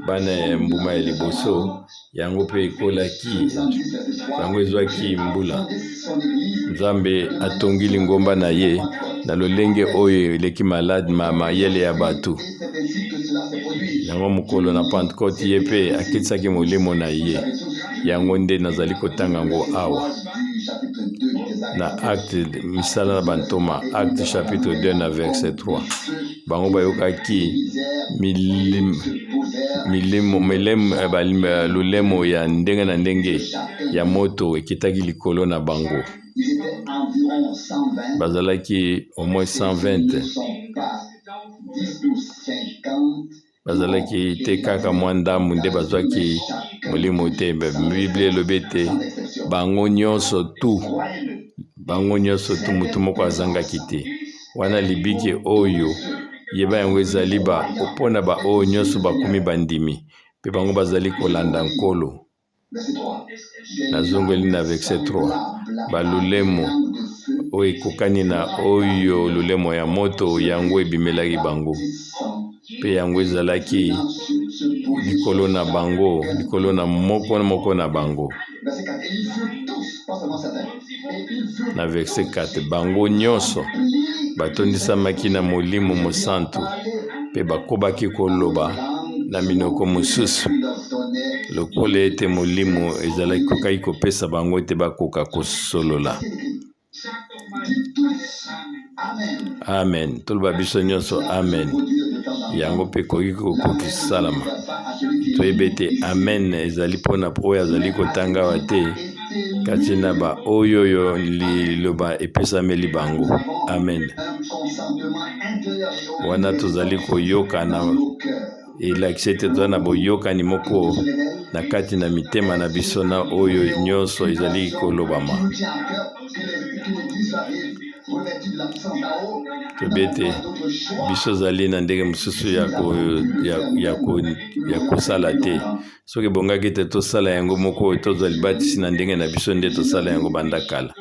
bana ya mbuma ya liboso yango pe ekolaki yango ezwaki mbula. Nzambe atongi lingomba na ye na lolenge oyo eleki malade mayele ya bato. Yango mokolo na Pentecote ye pe akitisaki molimo na ye. Yango nde nazali kotanga ngo awa na acte misala na bantoma acte chapitre 2 na verset 3. Bango bayokaki lulemo ya ndenge na ndenge ya moto ekitaki likolo na bango. Bazalaki au moins 120. Bazalaki te kaka mwa ndambu nde bazwaki molimo te. Biblia elobi ete bango nyonso tu mutu moko azangaki te. Wana libiki oyo yeba yango ezali opona oyo nyonso bakomi bandimi mpe bango bazali kolanda nkolo. Nazongeli na verset 3. Balulemo oyo ekokani na oyo lulemo ya moto yango ebimelaki bango. Pe yango ezalaki likolo na bango, likolo na moko na bango. Na verset 4, bango nyonso batondisamaki na molimo mosantu pe bakobaki koloba na minoko mosusu lokola ete molimo ezalaki kokaki kopesa bango ete bakoka kosolola. Amen. Toloba biso nyonso amen. Yango pe koki kokisalama. Toyebi ete amen ezali mpona oyo azali kotanga wa te kati na oyo liloba epesameli bango. Amen. Wana tozali koyoka na elakisi ete toza na boyokani moko na kati na mitema na biso na oyo nyonso ezali kolobama. Tobete biso zali na ndenge mosusu ya kosala te. Soki bongaki te tosala yango moko tozwa libatisi na ndenge na biso nde tosala yango banda kala.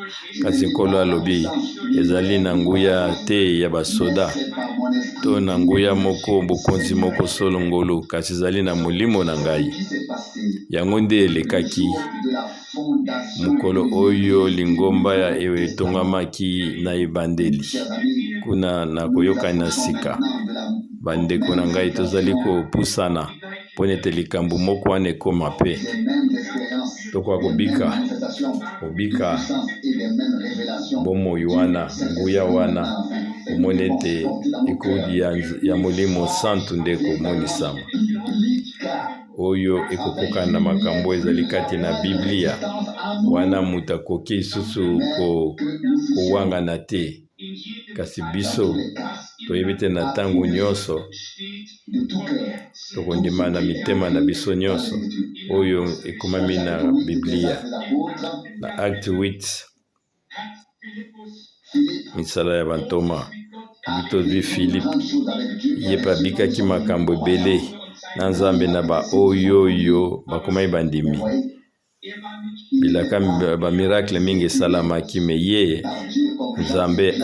Kasi nkolo alobi ezali na nguya te ya basoda to na nguya moko bokonzi moko solo ngolo, kasi ezali na molimo na ngai. Yango nde elekaki mokolo oyo lingomba ya etongamaki na ebandeli. Kuna na koyokani na sika bandeko na ngai tozali kopusana mpona ete likambo moko wana ekoma pe tokoka kobika bomoi wana nguya wana omoni ete ekodi ya molimo santu nde ekomonisama oyo ekokokana na makambo ezali kati na Biblia. Wana mutu akoki lisusu kowangana te, kasi biso toyebi te na ntango nyonso tokondima na mitema na biso nyonso oyo ekomami na Biblia. Na acte 8 misala ya bantoma tovi Philippe yepe abikaki makambo ebele na Nzambe na oyo bakomai bandimi. Bilaka miracle mingi esalamaki me ye Nzambe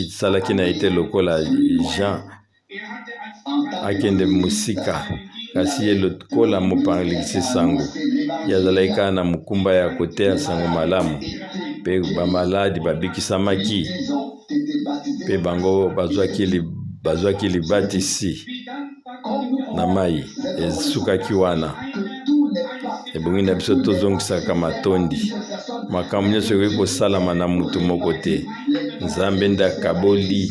salaki na ete lokola Jean akende musika, kasi ye lokola mopangalisi sango yazalaki kaka na mukumba ya koteya sango malamu pe bamaladi babikisamaki pe bango bazwaki libatisi na mai ezusukaki wana ebongi na biso tozongisaka matondi makambo nyonso ekoki kosalama na mutu moko te nzambe nde akaboli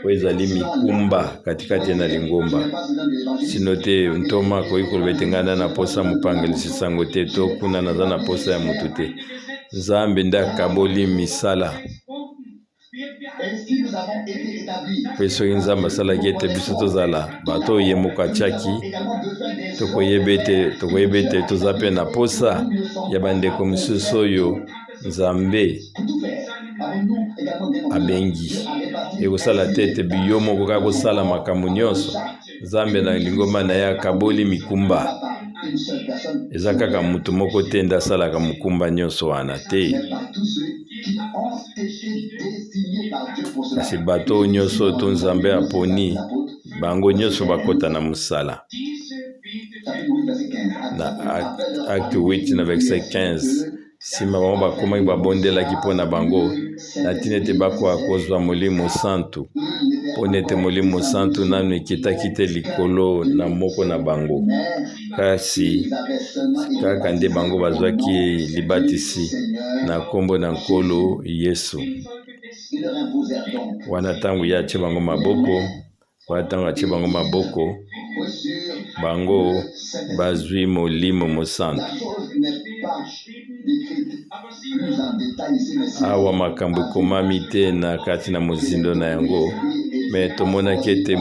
oyo ezali mikumba katikati na lingomba sino te ntoma akoki koloba ete ngai na posa mopangelisi sango te to kuna naza na posa ya mutu te nzambe nde akaboli misala mpe soki nzambe asalaki ete biso tozala bato oyo ye moko atiaki tokoyeba ete toza mpe na posa ya bandeko mosusu oyo nzambe abengi ekosala te ete biyo moko kaka kosala makambo nyonso nzambe na lingomba na ye akaboli mikumba eza kaka mutu moko te nde asalaka mokumba nyonso wana te kasi bato nyonso to nzambe aponi bango nyonso bakota na mosala na acte 8 na verset 15 nsima bango bakomaki babondelaki mpo na bango na ntina ete bakoka kozwa molimo santu mpona ete molimo santu nanu ekitaki te likolo na moko na bango kasi kaka nde bango bazwaki libatisi na nkombo na nkolo Yesu wana ntango ye atie bango maboko bango bazwi molimo mosantu awa makambo ekomami te na kati na mozindo na yango me tomonaki ete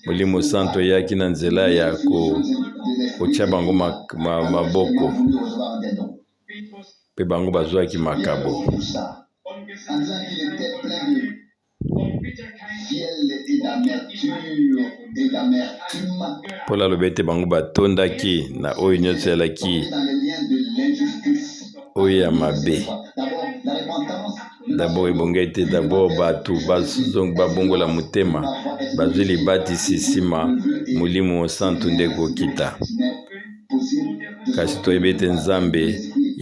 molimo santo eyaki na nzela ya kotia bango maboko mpe bango bazwaki makabo Paul alobi ete bango batondaki na oyo nyonso ezalaki oyo ya mabe d'abord ebongi ete d'abord bato babongola motema bazwi libatisi nsima molimo santu nde kokita kasi toyebi ete nzambe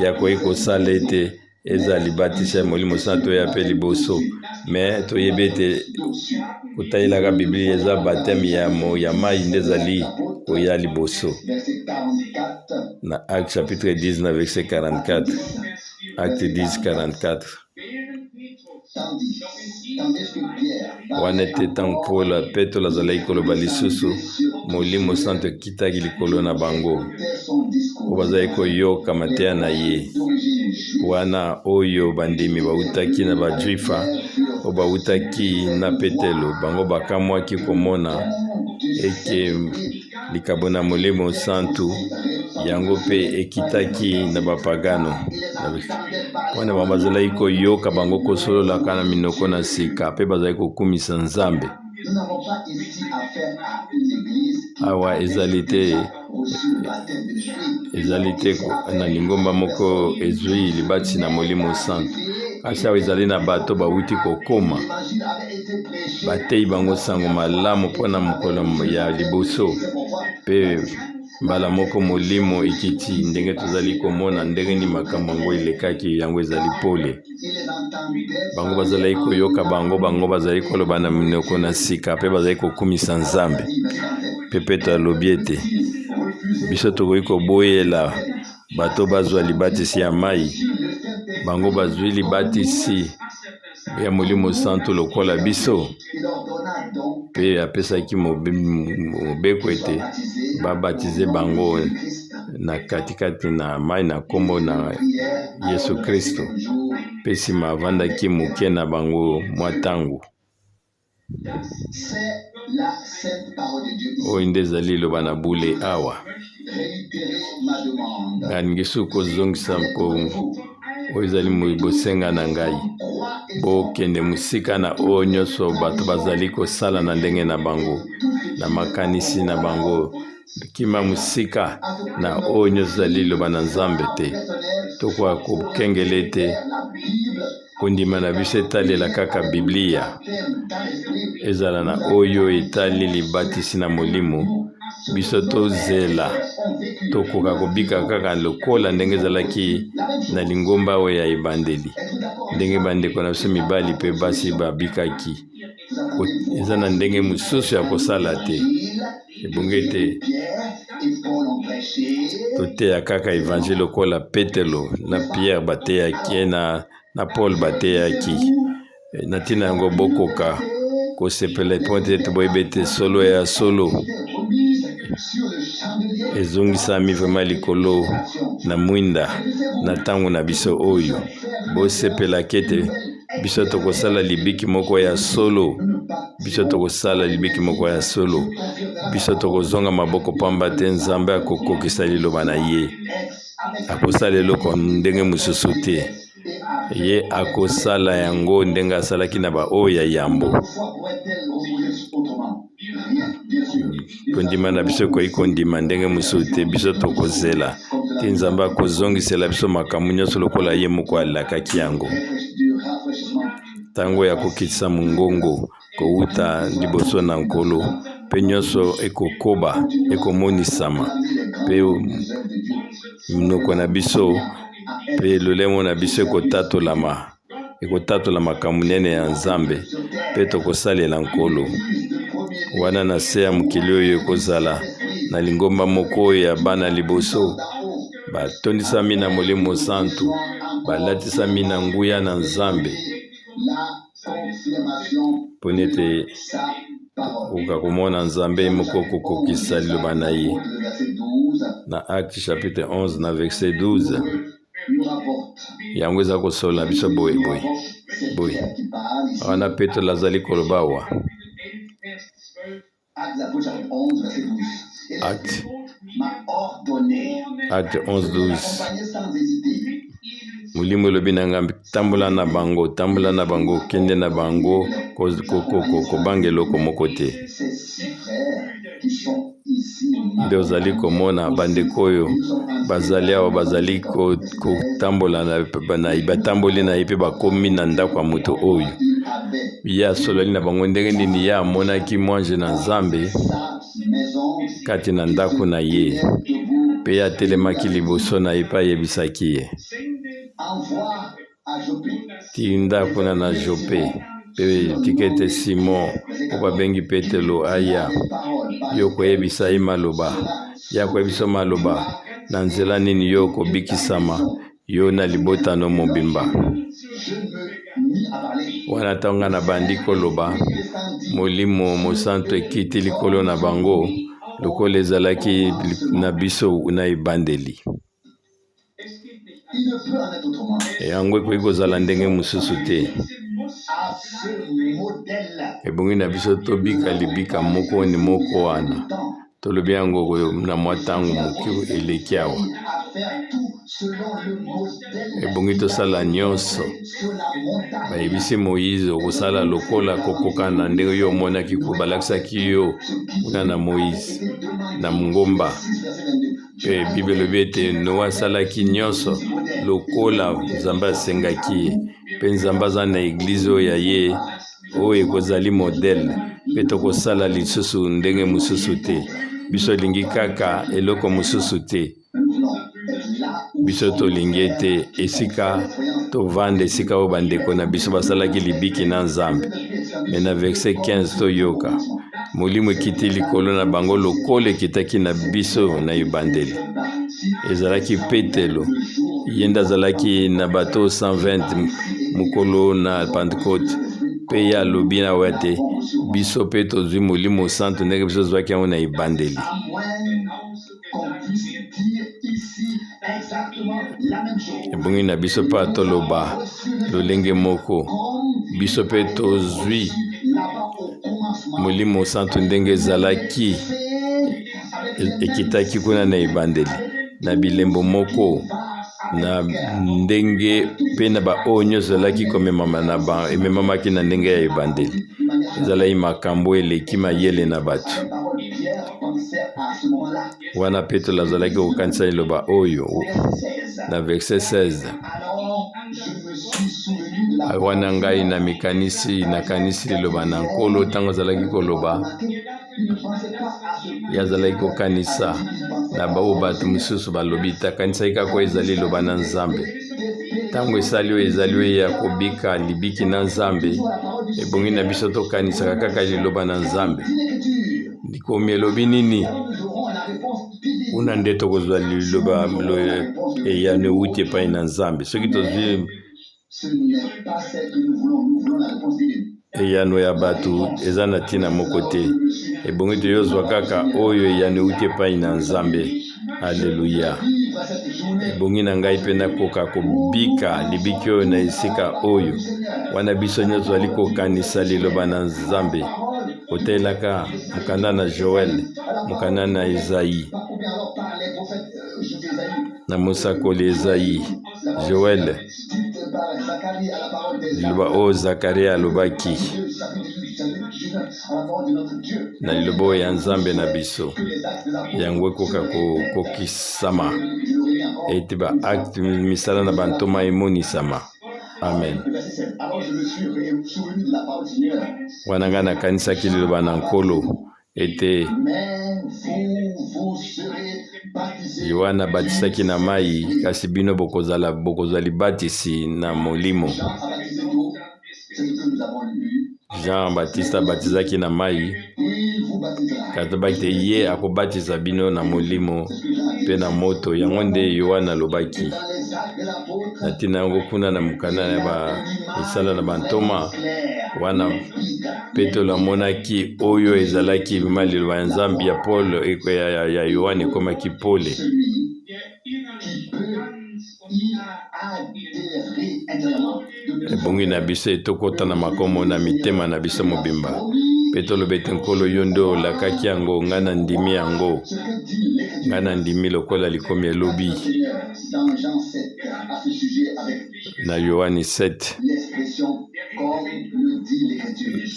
yakoki kosala ete eza libatisi ya molimo santu oyo ape liboso me toyebi ete kotalelaka biblia eza bateme ya mai nde ezali koya liboso na acte chapitre 10 na verset 44 acte 10 44 wana ete ntango Petro azalaki koloba lisusu molimo santu ekitaki likolo na bango oyo bazalaki koyoka mateya na ye wana oyo bandimi bautaki na bajuifa oyo bautaki na Petelo bango bakamwaki komona eke likabo na molimo santu yango mpe ekitaki na bapagano wana bango bazalaki koyoka bango kosololaka na minoko na sika mpe bazalaki kokumisa nzambe awa ezali te na lingomba moko ezwi libatisi na molimo santu kasi awa ezali na bato bauti kokoma bateyi bango sango malamu mpona mokolo ya liboso mpe mbala moko molimo ekiti ndenge tozali komona ndenge ni makambo yango elekaki yango ezali pole bango bazalaki koyoka bango bazali koloba na minoko na sika mpe bazali kokumisa nzambe mpe Petro alobi ete biso tokoki koboyela bato bazwa libatisi ya mai bango bazwi libatisi ya molimo santu lokola biso mpe apesaki mobeko ete babatize bango na katikati na mai na nkombo na Yesu Kristo mpe nsima avandaki moke na bango mwa ntango oyo nde ezali liloba na bule awa nganingi soki kozongisa oyo ezali bosenga na ngai bokende mosika na oyo nyonso bato bazali kosala na ndenge na bango na makanisi na bango kima mosika na oyo nyonso ezali liloba na nzambe te tokoka kokengela ete kondima na biso etalela kaka biblia ezala na oyo etali libatisi na molimo biso tozela tokoka kobika kaka lokola ndenge ezalaki na lingomba oyo ya ebandeli ndenge bandeko na biso mibali mpe basi babikaki eza na ndenge mosusu ya kosala te. Ebongi ete toteya kaka evangile lokola Petelo na Pierre bateyaki na Paul bateyaki. Na ntina yango bokoka kosepela mpo ete boyeba ete solo ya solo ezongisami vraimen likolo na mwinda na ntango na biso oyo. Bosepelaki ete biso tokosala libiki moko ya solo, biso tokosala libiki moko ya solo, biso tokozonga maboko pamba te Nzambe akokokisa liloba na ye. Akosala eloko ndenge mosusu te, ye akosala yango ndenge asalaki na baoyo ya yambo. Kondima na biso koyi kondima ndenge mosusu te, biso tokozela te Nzambe akozongisela biso makambo nyonso lokola ye moko alakaki yango. Tango ya kokitisa mongongo kouta liboso na nkolo mpe nyonso ekokoba ekomonisama mpe minoko na biso mpe lolemo na biso ekotatola makambo nene ya Nzambe mpe tokosalela nkolo. Wana na se ya mokili oyo ekozala na lingomba moko ya bana liboso batondisami na Molimo Santu, balatisami na nguya na Nzambe mpo nete okakomona Nzambe moko kokokisa liloba na ye. Na Acte chapitre 11 na verset 12 yango eza kosola biso boye. Wana Petelo azali koloba awa Acte 11:12 Molimo elobi na ngambi tambola na bango kende na bango kobanga eloko moko te. Nde ozali komona bandeko oyo bazali awa bazali kotambola batamboli na ye mpe bakomi na ndako ya moto oyo. Ye asololi na bango ndenge nini ye amonaki mwanje na Nzambe kati na ndako na ye mpe ye atelemaki liboso na ye mpe ayebisaki ye tinda kuna na Jope mpe tika ete Simon oyo babengi Petelo aya yo koyebisa ye maloba, ya koyebisa maloba na nzela nini yo kobikisama yo na libotano mobimba. Wana tonga na bandi koloba Molimo Mosantu ekiti likolo na bango lokola ezalaki na biso na ebandeli. Yango ekoki kozala ndenge mosusu te. Ebongi na biso tobika libika moko ni moko wana tolobi yango na mwa ntango moke eleki awa. Ebongi tosala nyonso bayebisi Moïse okosala lokola kokoka na ndenge yo omonaki balakisaki yo kuna na Moïse na ngomba. Mpe Bible elobi ete Noa asalaki nyonso lokola Nzambe asengaki ye mpe Nzambe aza na eglize oyo ya ye oyo ekozali modele mpe tokosala lisusu ndenge mosusu te. Biso lingi kaka eloko mosusu te. Biso tolingi ete esika tovanda esika oyo bandeko na biso basalaki libiki na Nzambe. Me na verset 15 toyoka Molimo ekiti likolo na bango lokola ekitaki na biso na ebandeli. Ezalaki Petelo ye nde azalaki na bato 120 mokolo na Pentecote mpe ye alobi na awa te biso mpe tozwi Molimo Santu ndenge biso tozwaki yango na ebandeli. Ebongi na biso mpe atoloba lolenge moko biso mpe tozwi Molimo Santu ndenge ezalaki ekitaki kuna na ebandeli na bilembo moko na ndenge mpe na baoyo nyonso ezalaki ememamaki na ndenge ya ebandeli. Ezalaki makambo eleki mayele na bato. Wana Petelo azalaki kokanisa liloba oyo na verset 16 wana ngai nakanisi liloba na nkolo ntango azalaki koloba ye azalaki kokanisa na bao bato mosusu balobi takanisaki kaka ezali liloba na Nzambe. tango esali oyo ezali oyo ya kobika libiki na nzambe ebongi na biso tokanisaka kaka liloba na nzambe likomi elobi nini kuna nde tokozwa liloba eyano euti epai na nzambe soki tozwi eyano ya bato eza na ntina moko te ebongi toyozwa kaka oyo eyano euti epai na nzambe. Alleluya. Ebongi na ngai mpe nakoka kobika libiki oyo na esika oyo wana biso nyonso ali kokanisa liloba na nzambe kotelaka mokanda na Joel mokanda na Ezayi na mosakoli Ezayi Joel liloba oyo Zakaria alobaki na liloba oyo ya nzambe na biso yango ekoka kokisama ete ba acte misala na bantoma emonisama. Amen. Wana nga nakanisaki liloba na nkolo ete Yohana batisaki na mai kasi bino bokozwa libatisi na molimo. Jean Baptiste abatizaki na mai kata bakite ye akobatiza bino na molimo pe na moto yango nde Yohana alobaki na ntina yango kuna na mokanda ya misala na bantoma wana Petelo amonaki oyo ezalaki bima liloba ya nzambe ya Paul ya Yohana ekomaki Pole. Ebongi na biso etokota na makomo na mitema na biso mobimba Petelo bete nkolo yo nde olakaki yango nga na ndimi yango nga na ndimi lokola likomi elobi na Yohani 7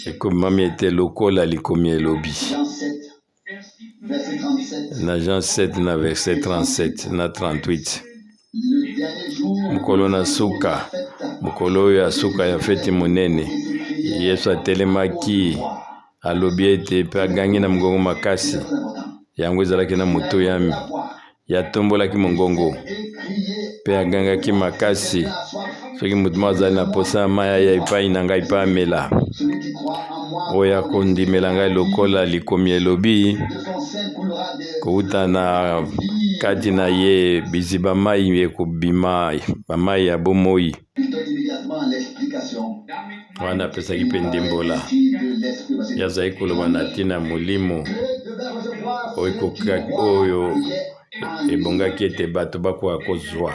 ekomami ete lokola likomi elobi na Jean 7 na verset 37 na 38 mukolo na suka mukolo oyo ya suka ya feti monene Yesu atelemaki alobi ete pe agangi na mongongo makasi yango ezalaki na moto yami yatombolaki mongongo pe agangaki makasi soki moto mo azali na posa ya mai ya epai na ngai mpe amela oyo akondimela ngai lokola likomi elobi kouta na kati na ye biziba mai ekobima bamai ya bomoi wana apesaki mpe ndimbola yazali koloba na ntina molimo oyo ebongaki ete bato bakoka kozwa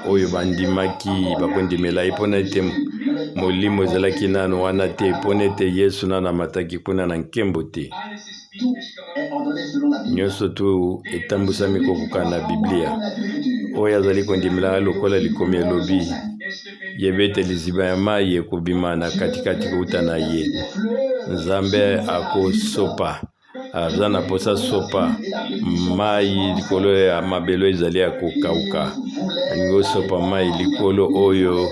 oyo bandimaki bakondimela ye mpona ete molimo ezalaki nano wana te mpona ete Yesu nano amataki kuna na nkembo te. Nyonso tu etambusami kokoka na Biblia oyo azali kondimela lokola likomi elobi yebe ete liziba ya mai ekobima na katikati kouta na ye nzambe akosopa aza na posa sopa mai likolo ya mabelo ezali ya kokauka alingi osopa mai likolo oyo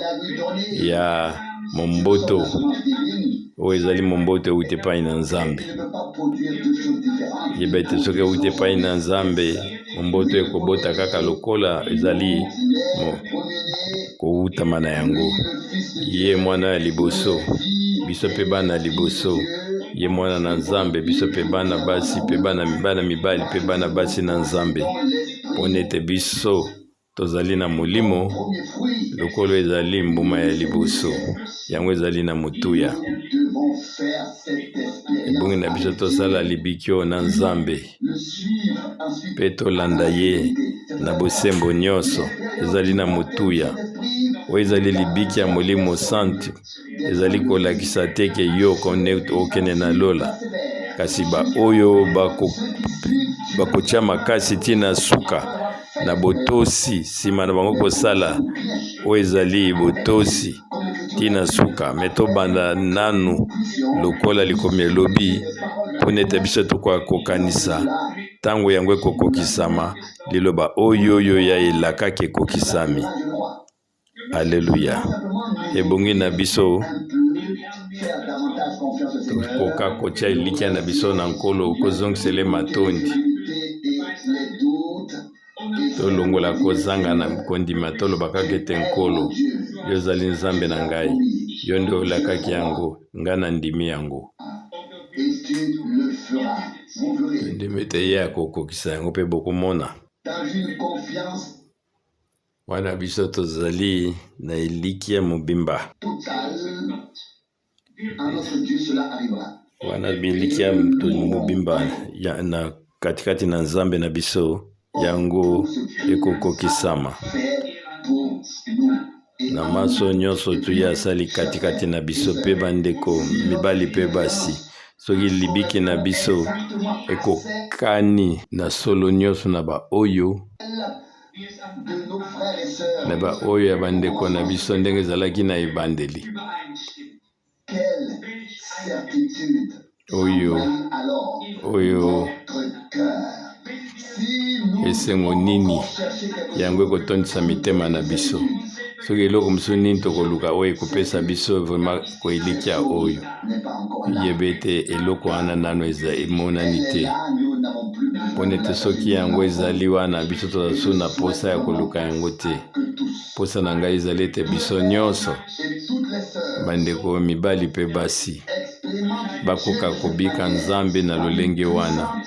ya momboto oyo ezali momboto euti epai na nzambe yeba ete soki euti epai na nzambe momboto ekobota kaka lokola ezali koutama na yango ye mwana ya liboso biso mpe bana liboso ye mwana na nzambe biso mpe bana basi mpe bana mibali mpe bana basi na nzambe mpona ete biso tozali na molimo lokolo ezali mbuma ya liboso yango ezali na motuya ebongi na biso tosala libikio na nzambe mpe tolanda ye na bosembo nyonso ezali na motuya oyo ezali libiki ya molimo santu ezali kolakisa teke yo okende na lola kasi oyo bakotia makasi ntina suka na botosi nsima na bango kosala oyo ezali botosi ntina suka me tobanda nanu lokola likomi elobi mpona ete biso tokoka kokanisa ntango yango ekokokisama liloba oyo ya elakaki ekokisami. Alleluya. Ebongi na biso tokoka kotia elikia na biso na nkolo kozongisele matondi tolongola kozanga na kondima tolobaka ete nkolo yo ozali nzambe na ngai, yo nde olakaki yango, nga na ndimi yango. Ndimi ete ye akokokisa yango mpe bokomona. Wana biso tozali na elikya mobimba. Wana bilikya mobimba na katikati na nzambe na biso yango ekokokisama. Na maso nyonso tuya asali katikati na biso pe bandeko mibali pe basi. Soki libiki na biso ekokani na solo nyonso na ba oyo ya bandeko na biso ndenge ezalaki na ebandeli. Oyo esengo nini yango ekotondisa mitema na biso. Soki eloko mosusu nini tokoluka oyo ekopesa biso vraiment koelikya oyo yeba ete eloko wana nano emonani te. Pone te soki yango ezali wana biso tozasu na posa ya koluka yango te. Posa na ngai ezali ete biso nyonso bandeko mibali pe basi bakoka kobika nzambe na lolenge wana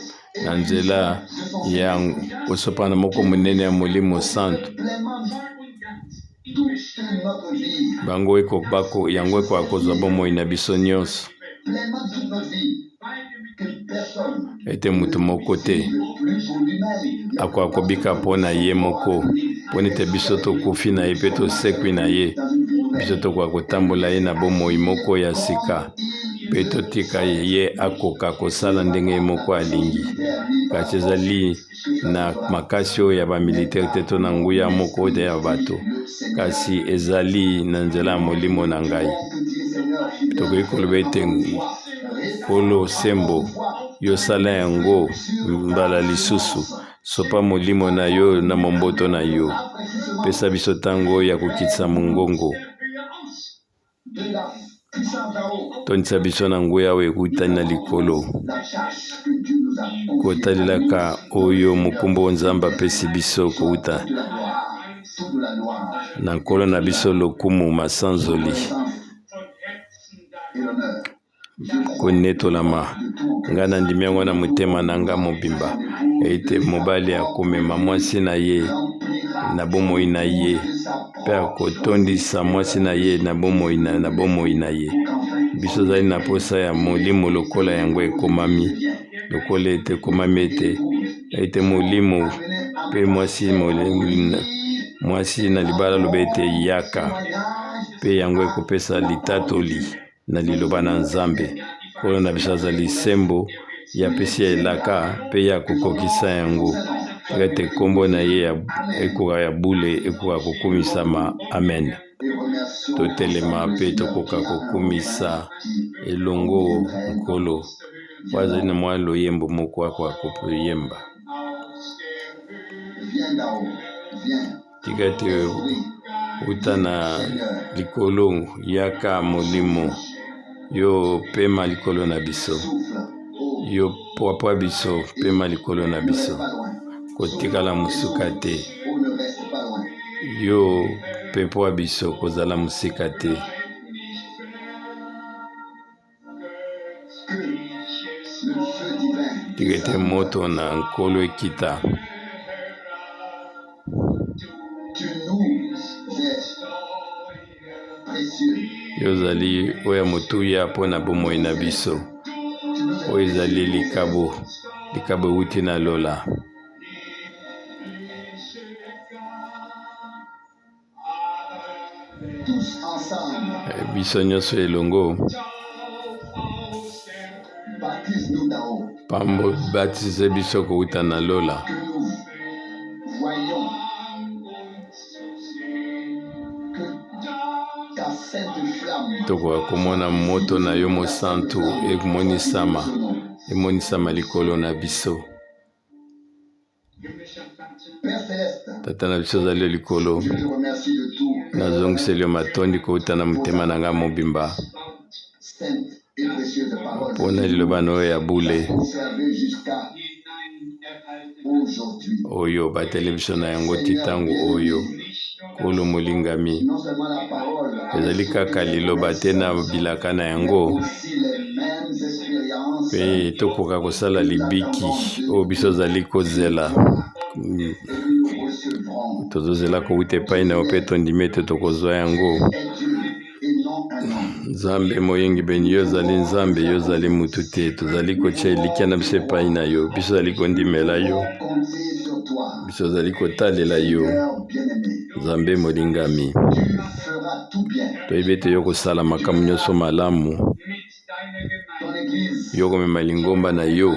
na nzela ya kosopana moko monene ya Molimo Santo. Bango yango ekokozwa bomoi na biso nyonso. Ete mutu moko te akobika mpona ye moko. Pone te biso tokufi na ye pe tosekwi na ye. Biso tokoka kotambola ye na bomoi moko ya sika. Pe totika ye akoka kosala ndenge moko alingi. Kasi ezali na makasi oyo ya bamilitaire te to na nguya moko te ya bato. Kasi ezali na nzela ya molimo na ngai. Tokoki koloba ete Nkolo Sembo yo sala yango mbala lisusu. Sopa molimo na yo na momboto na yo. Pesa biso tango ya kokitisa mongongo. Tondisa biso na nguya oyo ekutani na likolo. Kotalelaka oyo mokumbo Nzambe apesi biso kouta na nkolo na biso lokumu masanzoli. Konetolama nga na ndimi yango na motema na nga mobimba. Ete mobali akomema mwasi na ye na bomoi na ye. Pe akotondisa mwasi na ye na bomoi na ye. Biso zali na posa ya molimo lokola yango ekomami. Lokola ete ekomami ete molimo pe mwasi na libala loba ete yaka. Pe yango ekopesa litatoli na liloba na Nzambe. Kolo na biso azali Sembo ya pesi ya elaka pe ya kokokisa yango. Ete kombo na ye ekoka ya bule ekoka kokumisama. Amen. Totelema pe tokoka kokumisa elongo nkolo. Wazali na mwa loyembo moko akoka koyemba. Tika ete uta na likolo yaka molimo. Yo pema likolo na biso. Yo pwapwa biso pema likolo na biso. Kotikala musuka te. Yo pepwa biso kozala musika te. Tika ete moto na nkolo ekita. Yo zali oya motuya pona bomoi na biso. Oyo ezali likabo euti na lola. Biso nyonso elongo pambo baptise biso kouta na lola. Tokoka komona moto na yo mosantu emonisama likolo na biso. Tata na biso zali likolo. Nazongiseli yo matondi kouta na motema na nga mobimba. Pona liloba na oyo ya bule. Oyo batele biso na yango titango oyo. Kolo molingami. ezali kaka liloba te na bilaka na yango pe tokoka kosala libiki oyo biso ozali kozela tozozela kowuta epai na yo mpe tondimi ete tokozwa yango. Nzambe moyengi beni, yo ozali nzambe, yo ozali mutu te. Tozali kotia elikya na biso epai na yo, biso ozali kondimela yo, biso ozali kotalela yo. Nzambe molingami, toyebi ete yo kosala makambo nyonso malamu, yo komema lingomba na yo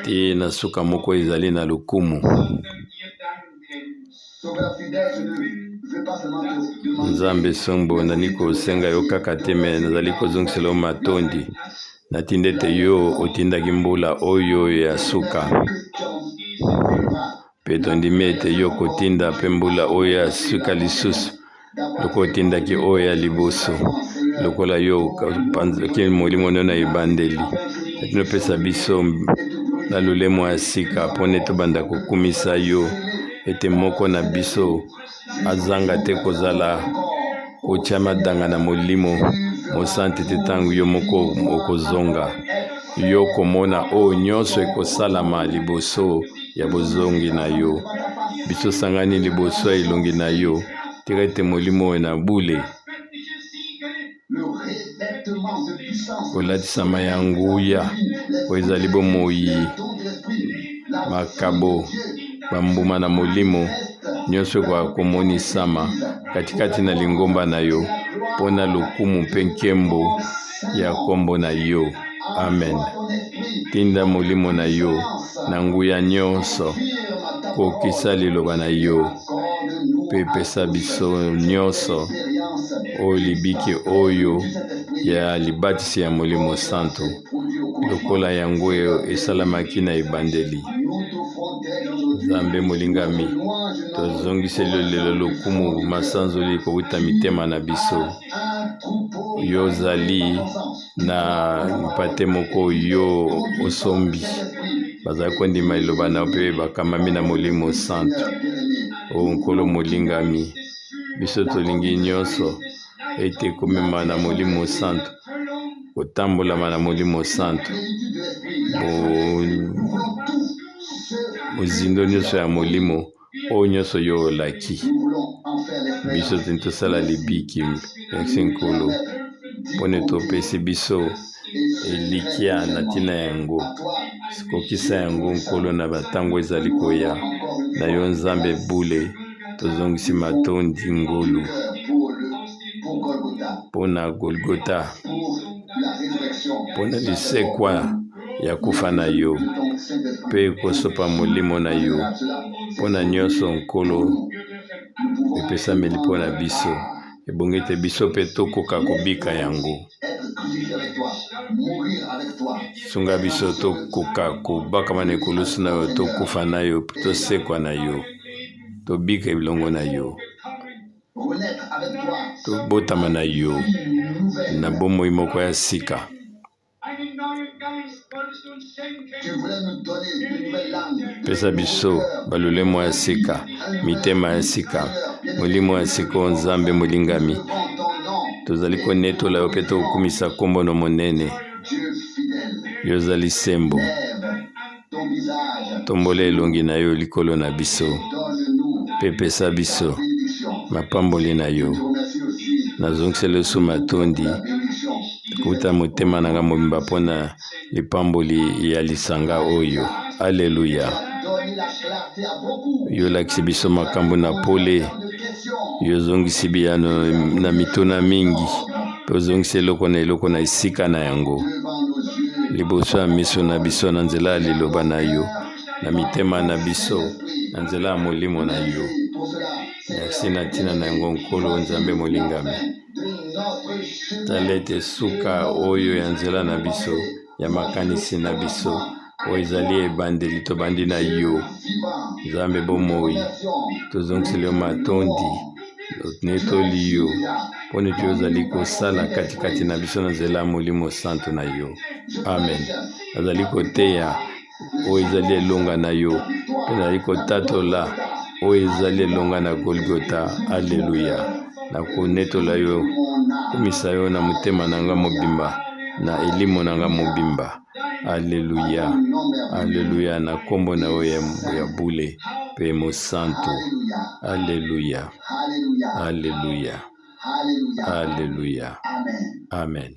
te na suka moko ezali na lokumu. Nzambe sombo nani kosenga yo kaka te, me nazali kozongisela yo matondi. Natindi ete yo otindaki mbula oyo ya suka, pe tondimi ete yo kotinda pe mbula oyo ya suka lisusu loko otindaki oyo ya liboso, lokola yo panzaki molimo na ebandeli. Natino pesa biso na lolemo ya sika pone tobanda kokumisa yo ete moko na biso azanga te kozala kotia madanga na molimo mosanti te ntango yo moko okozonga. Yo komona oyo nyonso ekosalama liboso ya bozongi na yo. Biso sangani liboso ya elongi na yo, tika ete molimo oyo na bule kolatisama ya nguya oyo ezali bomoi makabo bambuma na molimo nyonso kwa komonisama katikati na lingomba na yo pona lokumu mpe nkembo ya kombo na yo. Amen. Tinda molimo na yo na nguya nyonso, kokisa liloba na yo pe pesa biso nyonso oyo libiki oyo ya libatisi ya molimo santo lokola yango esalamaki na ebandeli. Nzambe molingami, tozongiseli lelo lokumu masanzoli kowuta mitema na biso. Yo ozali na mpate moko yo osombi, bazali kondima eloba na yo mpe bakamami na molimo santo. O nkolo molingami, biso tolingi nyonso ete komema na molimo santo, kotambolama na molimo santo, mozindo nyonso ya molimo oyo nyonso yo olaki. Biso tini tosala libiki. Merci nkolo pone topesi biso elikya na ntina yango, kokisa yango nkolo na batango ezali koya na yo nzambe bule. Tozongisi matondi ngolu pona Golgota, pona lisekwa ya kufa na yo pe kosopa molimo na yo, pona nyonso nkolo epesameli pona biso. Ebongi ete biso pe tokoka kobika yango. Sunga biso tokoka kobakama na ekulusu na yo, tokufa na yo, tosekwa na yo, tobika bilongo na yo, tobotama na yo na bomoi moko ya sika. Pesa biso balolemo ya sika, mitema ya sika, molimo ya sika. Nzambe molingami, tozali konetola yo pe tokumisa kombo no monene. Yo ozali sembo, tombola elongi na yo likolo na biso, pe pesa biso mapamboli na yo. Nazongisela so matondi kuta motema nanga mobimba pona lipamboli ya lisanga oyo. Alleluya. Yo lakisi biso makambo na pole, yo zongisi biyano na mitona mingi, pe ozongisi eloko na eloko na esika na yango liboso ya miso na biso, na nzela ya liloba na yo, na mitema na biso, na nzela ya molimo na yo. Merci na ntina na yango nkolo nzambe molingami. Tala ete suka oyo ya nzela na biso, ya makanisi na biso oyo ezali ebandeli tobandi na yo. Nzambe bomoi, tozongiseli yo matondi, netoli yo pone ete ozali kosala katikati na biso na nzela ya molimo santo na yo. Amen. Azali koteya oyo ezali elonga na yo, pe nazali kotatola oyo ezali elonga na Golgota. Alleluya. na konetola yo komisa yo na motema na nga mobimba na elimo na nga mobimba. Alleluya, alleluya, na kombo na yo ya bule pe mosantu. Alleluya, alleluya, alleluya, amen.